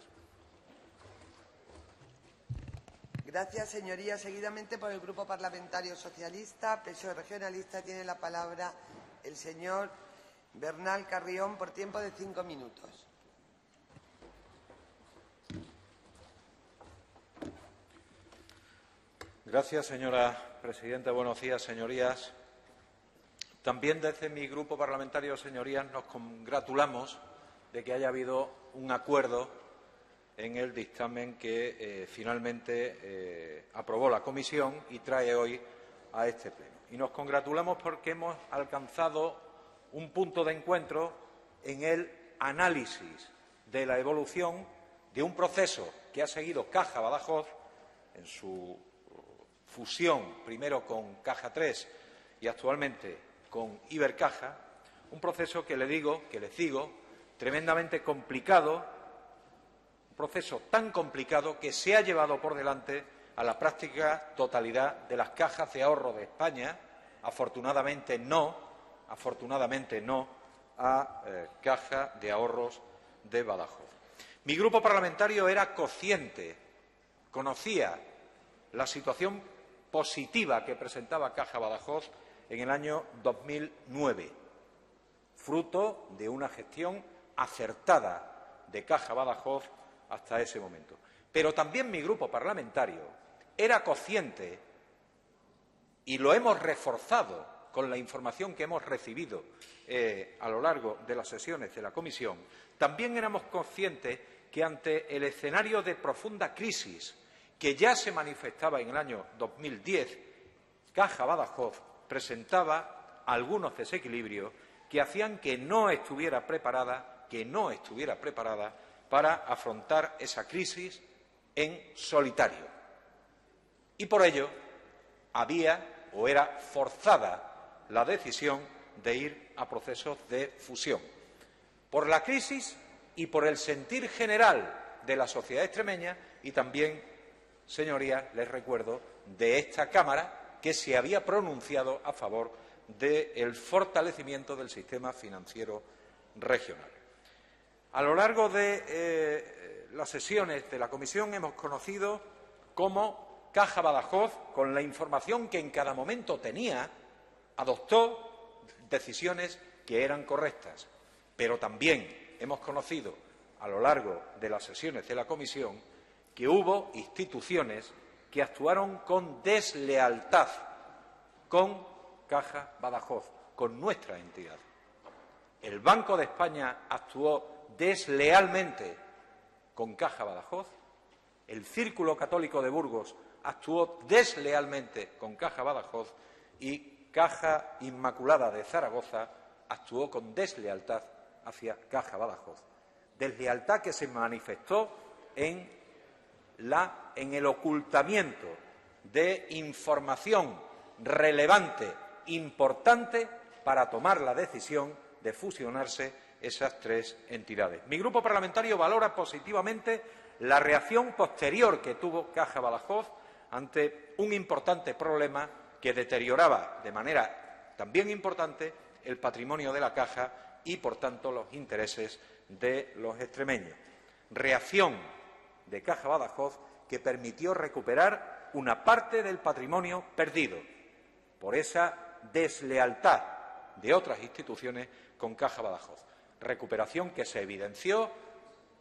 Gracias, señoría. Seguidamente, por el Grupo Parlamentario Socialista, PSOE Regionalista, tiene la palabra el señor Bernal Carrión por tiempo de 5 minutos. Gracias, señora presidenta. Buenos días, señorías. También desde mi grupo parlamentario, señorías, nos congratulamos de que haya habido un acuerdo en el dictamen que finalmente aprobó la comisión y trae hoy a este pleno. Y nos congratulamos porque hemos alcanzado un punto de encuentro en el análisis de la evolución de un proceso que ha seguido Caja Badajoz en su fusión, primero con Caja 3 y actualmente con Ibercaja, un proceso que les digo, tremendamente complicado, un proceso tan complicado que se ha llevado por delante a la práctica totalidad de las cajas de ahorro de España, afortunadamente no a Caja de Ahorros de Badajoz. Mi grupo parlamentario era consciente, conocía la situación positiva que presentaba Caja Badajoz en el año 2009, fruto de una gestión acertada de Caja Badajoz hasta ese momento. Pero también mi grupo parlamentario era consciente, y lo hemos reforzado con la información que hemos recibido a lo largo de las sesiones de la comisión, también éramos conscientes que ante el escenario de profunda crisis que ya se manifestaba en el año 2010, Caja Badajoz presentaba algunos desequilibrios que hacían que no estuviera preparada para afrontar esa crisis en solitario. Y por ello era forzada la decisión de ir a procesos de fusión. Por la crisis y por el sentir general de la sociedad extremeña y también, señorías, les recuerdo, de esta Cámara que se había pronunciado a favor del fortalecimiento del sistema financiero regional. A lo largo de las sesiones de la comisión hemos conocido cómo Caja Badajoz, con la información que en cada momento tenía, adoptó decisiones que eran correctas. Pero también hemos conocido, a lo largo de las sesiones de la comisión, que hubo instituciones que actuaron con deslealtad con Caja Badajoz, con nuestra entidad. El Banco de España actuó deslealmente con Caja Badajoz, el Círculo Católico de Burgos actuó deslealmente con Caja Badajoz y Caja Inmaculada de Zaragoza actuó con deslealtad hacia Caja Badajoz. Deslealtad que se manifestó en el ocultamiento de información relevante, importante, para tomar la decisión de fusionarse esas tres entidades. Mi grupo parlamentario valora positivamente la reacción posterior que tuvo Caja Badajoz ante un importante problema que deterioraba de manera también importante el patrimonio de la Caja y, por tanto, los intereses de los extremeños. Reacción de Caja Badajoz que permitió recuperar una parte del patrimonio perdido por esa deslealtad de otras instituciones con Caja Badajoz. Recuperación que se evidenció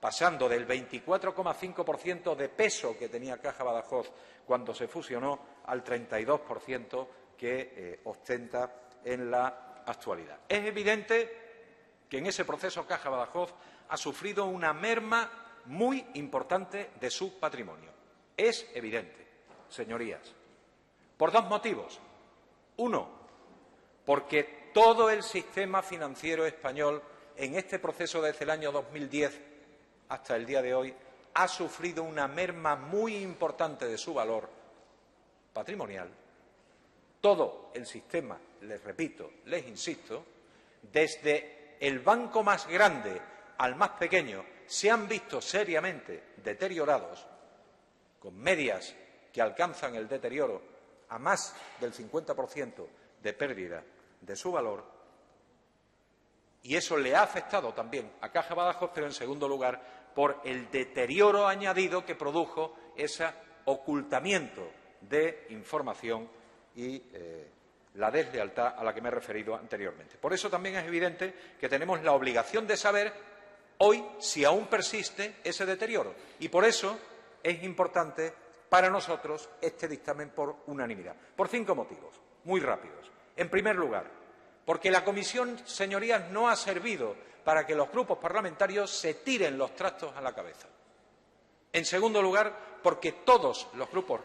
pasando del 24,5% de peso que tenía Caja Badajoz cuando se fusionó al 32% que ostenta en la actualidad. Es evidente que en ese proceso Caja Badajoz ha sufrido una merma muy importante de su patrimonio. Es evidente, señorías, por dos motivos. Uno, porque todo el sistema financiero español en este proceso desde el año 2010 hasta el día de hoy ha sufrido una merma muy importante de su valor patrimonial. Todo el sistema, les repito, les insisto, desde el banco más grande al más pequeño, se han visto seriamente deteriorados, con medias que alcanzan el deterioro a más del 50% de pérdida de su valor, y eso le ha afectado también a Caja Badajoz, pero en segundo lugar por el deterioro añadido que produjo ese ocultamiento de información y la deslealtad a la que me he referido anteriormente. Por eso también es evidente que tenemos la obligación de saber hoy si aún persiste ese deterioro, y por eso es importante para nosotros este dictamen por unanimidad, por 5 motivos, muy rápidos. En primer lugar, porque la comisión, señorías, no ha servido para que los grupos parlamentarios se tiren los trastos a la cabeza. En segundo lugar, porque todos los grupos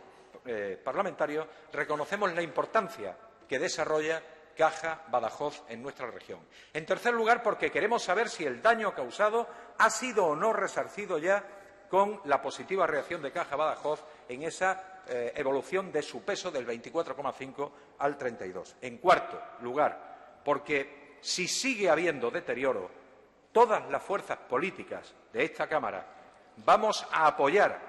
parlamentarios reconocemos la importancia que desarrolla Caja Badajoz en nuestra región. En tercer lugar, porque queremos saber si el daño causado ha sido o no resarcido ya con la positiva reacción de Caja Badajoz en esa evolución de su peso del 24,5 al 32. En cuarto lugar, porque si sigue habiendo deterioro, todas las fuerzas políticas de esta Cámara vamos a apoyar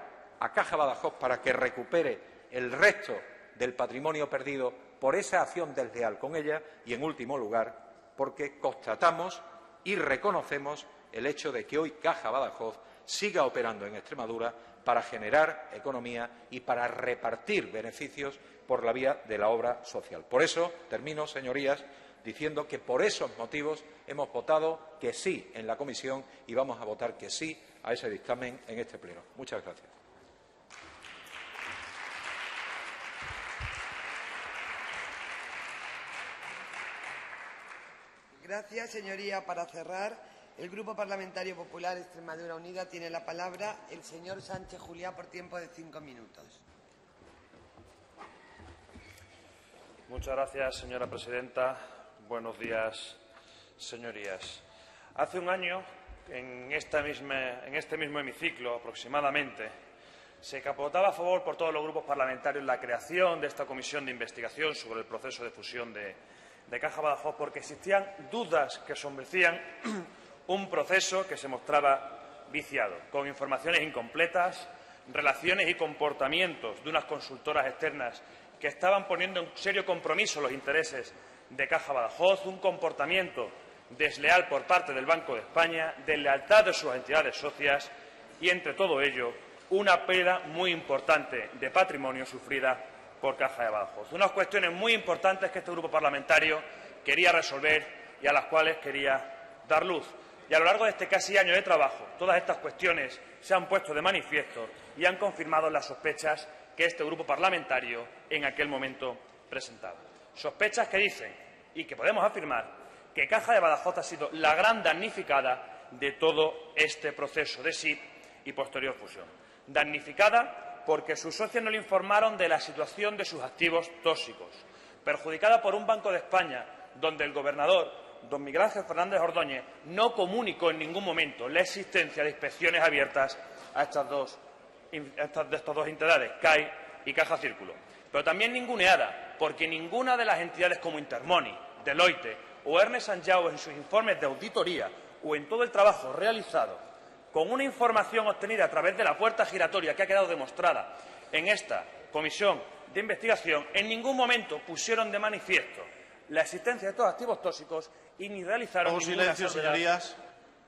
a Caja Badajoz para que recupere el resto del patrimonio perdido por esa acción desleal con ella, y, en último lugar, porque constatamos y reconocemos el hecho de que hoy Caja Badajoz siga operando en Extremadura para generar economía y para repartir beneficios por la vía de la obra social. Por eso, termino, señorías, diciendo que por esos motivos hemos votado que sí en la comisión y vamos a votar que sí a ese dictamen en este pleno. Muchas gracias. Gracias, señoría. Para cerrar, el Grupo Parlamentario Popular Extremadura Unida tiene la palabra el señor Sánchez Juliá por tiempo de 5 minutos. Muchas gracias, señora presidenta. Buenos días, señorías. Hace un año, en este mismo hemiciclo aproximadamente, se votaba a favor por todos los grupos parlamentarios la creación de esta comisión de investigación sobre el proceso de fusión de Caja Badajoz, porque existían dudas que sombrecían un proceso que se mostraba viciado, con informaciones incompletas, relaciones y comportamientos de unas consultoras externas que estaban poniendo en serio compromiso los intereses de Caja Badajoz, un comportamiento desleal por parte del Banco de España, deslealtad de sus entidades socias y, entre todo ello, una pérdida muy importante de patrimonio sufrida por Caja de Badajoz. Unas cuestiones muy importantes que este grupo parlamentario quería resolver y a las cuales quería dar luz. Y a lo largo de este casi año de trabajo, todas estas cuestiones se han puesto de manifiesto y han confirmado las sospechas que este grupo parlamentario en aquel momento presentaba. Sospechas que dicen, y que podemos afirmar, que Caja de Badajoz ha sido la gran damnificada de todo este proceso de SIP y posterior fusión. Damnificada porque sus socios no le informaron de la situación de sus activos tóxicos. Perjudicada por un Banco de España donde el gobernador, don Miguel Ángel Fernández Ordóñez, no comunicó en ningún momento la existencia de inspecciones abiertas a estas dos entidades, CAI y Caja Círculo. Pero también ninguneada, porque ninguna de las entidades como Intermoney, Deloitte o Ernst & Young en sus informes de auditoría o en todo el trabajo realizado con una información obtenida a través de la puerta giratoria que ha quedado demostrada en esta comisión de investigación, en ningún momento pusieron de manifiesto la existencia de estos activos tóxicos y ni realizaron ninguna salvedad. Señorías.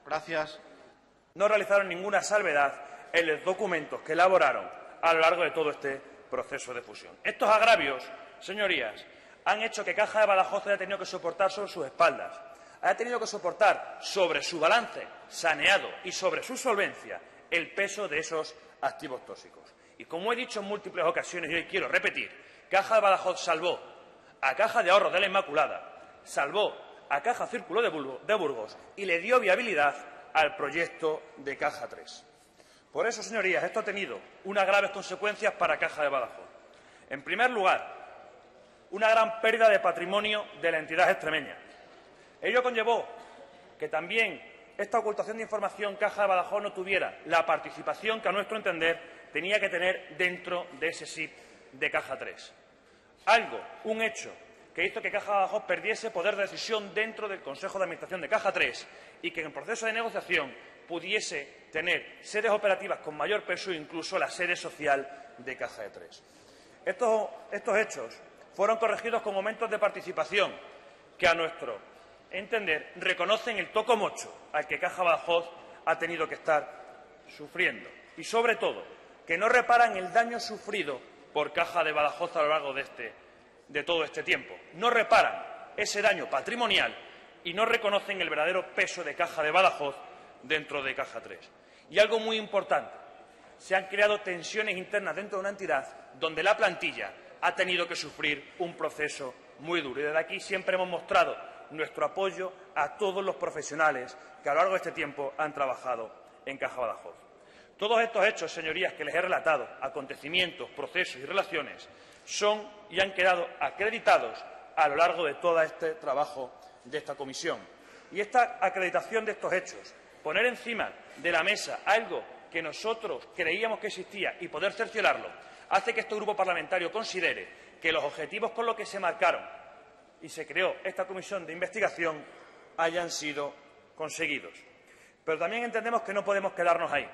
Gracias. No realizaron ninguna salvedad en los documentos que elaboraron a lo largo de todo este proceso de fusión. Estos agravios, señorías, han hecho que Caja de Badajoz haya tenido que soportar sobre sus espaldas haya tenido que soportar sobre su balance saneado y sobre su solvencia el peso de esos activos tóxicos. Y como he dicho en múltiples ocasiones y hoy quiero repetir, Caja de Badajoz salvó a Caja de Ahorros de la Inmaculada, salvó a Caja Círculo de Burgos y le dio viabilidad al proyecto de Caja 3. Por eso, señorías, esto ha tenido unas graves consecuencias para Caja de Badajoz. En primer lugar, una gran pérdida de patrimonio de la entidad extremeña. Ello conllevó que también esta ocultación de información Caja de Badajoz no tuviera la participación que, a nuestro entender, tenía que tener dentro de ese SIP de Caja 3. Un hecho que hizo que Caja de Badajoz perdiese poder de decisión dentro del Consejo de Administración de Caja 3 y que en el proceso de negociación pudiese tener sedes operativas con mayor peso, incluso la sede social de Caja de 3. Estos hechos fueron corregidos con aumentos de participación que, a nuestro entender, reconocen el toco mocho al que Caja Badajoz ha tenido que estar sufriendo y, sobre todo, que no reparan el daño sufrido por Caja de Badajoz a lo largo de todo este tiempo. No reparan ese daño patrimonial y no reconocen el verdadero peso de Caja de Badajoz dentro de Caja 3. Y algo muy importante, se han creado tensiones internas dentro de una entidad donde la plantilla ha tenido que sufrir un proceso muy duro. Y desde aquí siempre hemos mostrado nuestro apoyo a todos los profesionales que a lo largo de este tiempo han trabajado en Caja Badajoz. Todos estos hechos, señorías, que les he relatado, acontecimientos, procesos y relaciones, son y han quedado acreditados a lo largo de todo este trabajo de esta comisión. Y esta acreditación de estos hechos, poner encima de la mesa algo que nosotros creíamos que existía y poder cerciorarlo, hace que este grupo parlamentario considere que los objetivos con los que se marcaron y se creó esta comisión de investigación hayan sido conseguidos. Pero también entendemos que no podemos quedarnos ahí,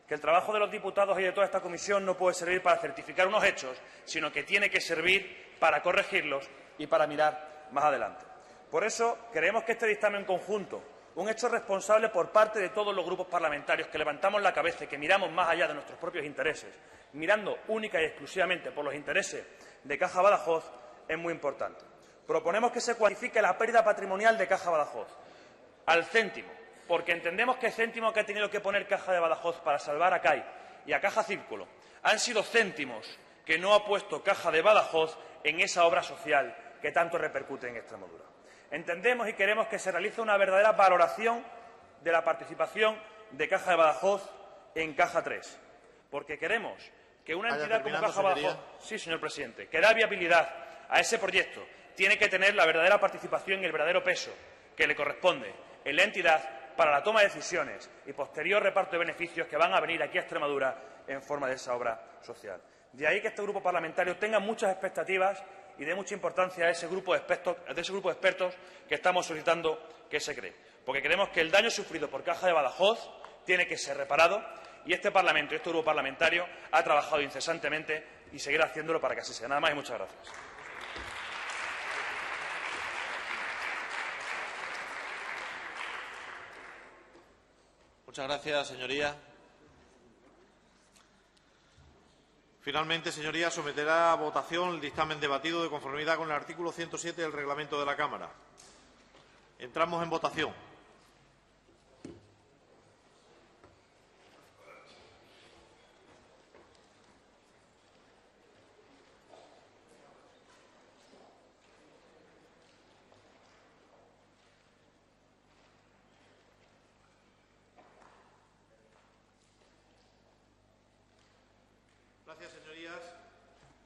que el trabajo de los diputados y de toda esta comisión no puede servir para certificar unos hechos, sino que tiene que servir para corregirlos y para mirar más adelante. Por eso creemos que este dictamen conjunto, un hecho responsable por parte de todos los grupos parlamentarios que levantamos la cabeza y que miramos más allá de nuestros propios intereses, mirando única y exclusivamente por los intereses de Caja Badajoz, es muy importante. Proponemos que se cuantifique la pérdida patrimonial de Caja Badajoz al céntimo, porque entendemos que el céntimo que ha tenido que poner Caja de Badajoz para salvar a CAI y a Caja Círculo han sido céntimos que no ha puesto Caja de Badajoz en esa obra social que tanto repercute en Extremadura. Entendemos y queremos que se realice una verdadera valoración de la participación de Caja de Badajoz en Caja 3, porque queremos que una entidad como Caja Badajoz, sí, señor presidente, que da viabilidad a ese proyecto, tiene que tener la verdadera participación y el verdadero peso que le corresponde en la entidad para la toma de decisiones y posterior reparto de beneficios que van a venir aquí a Extremadura en forma de esa obra social. De ahí que este grupo parlamentario tenga muchas expectativas y dé mucha importancia a ese grupo de expertos que estamos solicitando que se cree, porque creemos que el daño sufrido por Caja de Badajoz tiene que ser reparado y este Parlamento y este grupo parlamentario ha trabajado incesantemente y seguirá haciéndolo para que así sea. Nada más y muchas gracias. Muchas gracias, señoría. Finalmente, señoría, someterá a votación el dictamen debatido de conformidad con el artículo 107 del reglamento de la Cámara. Entramos en votación.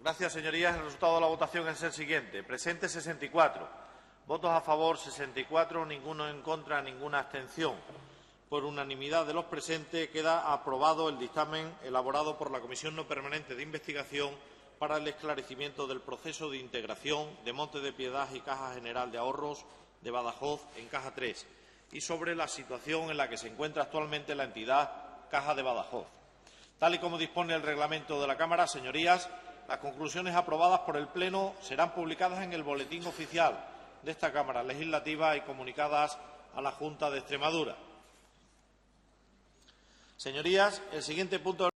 Gracias, señorías. El resultado de la votación es el siguiente. Presentes 64. Votos a favor 64, ninguno en contra, ninguna abstención. Por unanimidad de los presentes queda aprobado el dictamen elaborado por la Comisión No Permanente de Investigación para el esclarecimiento del proceso de integración de Monte de Piedad y Caja General de Ahorros de Badajoz en Caja 3 y sobre la situación en la que se encuentra actualmente la entidad Caja de Badajoz. Tal y como dispone el reglamento de la Cámara, señorías, las conclusiones aprobadas por el Pleno serán publicadas en el Boletín Oficial de esta Cámara Legislativa y comunicadas a la Junta de Extremadura. Señorías, el siguiente punto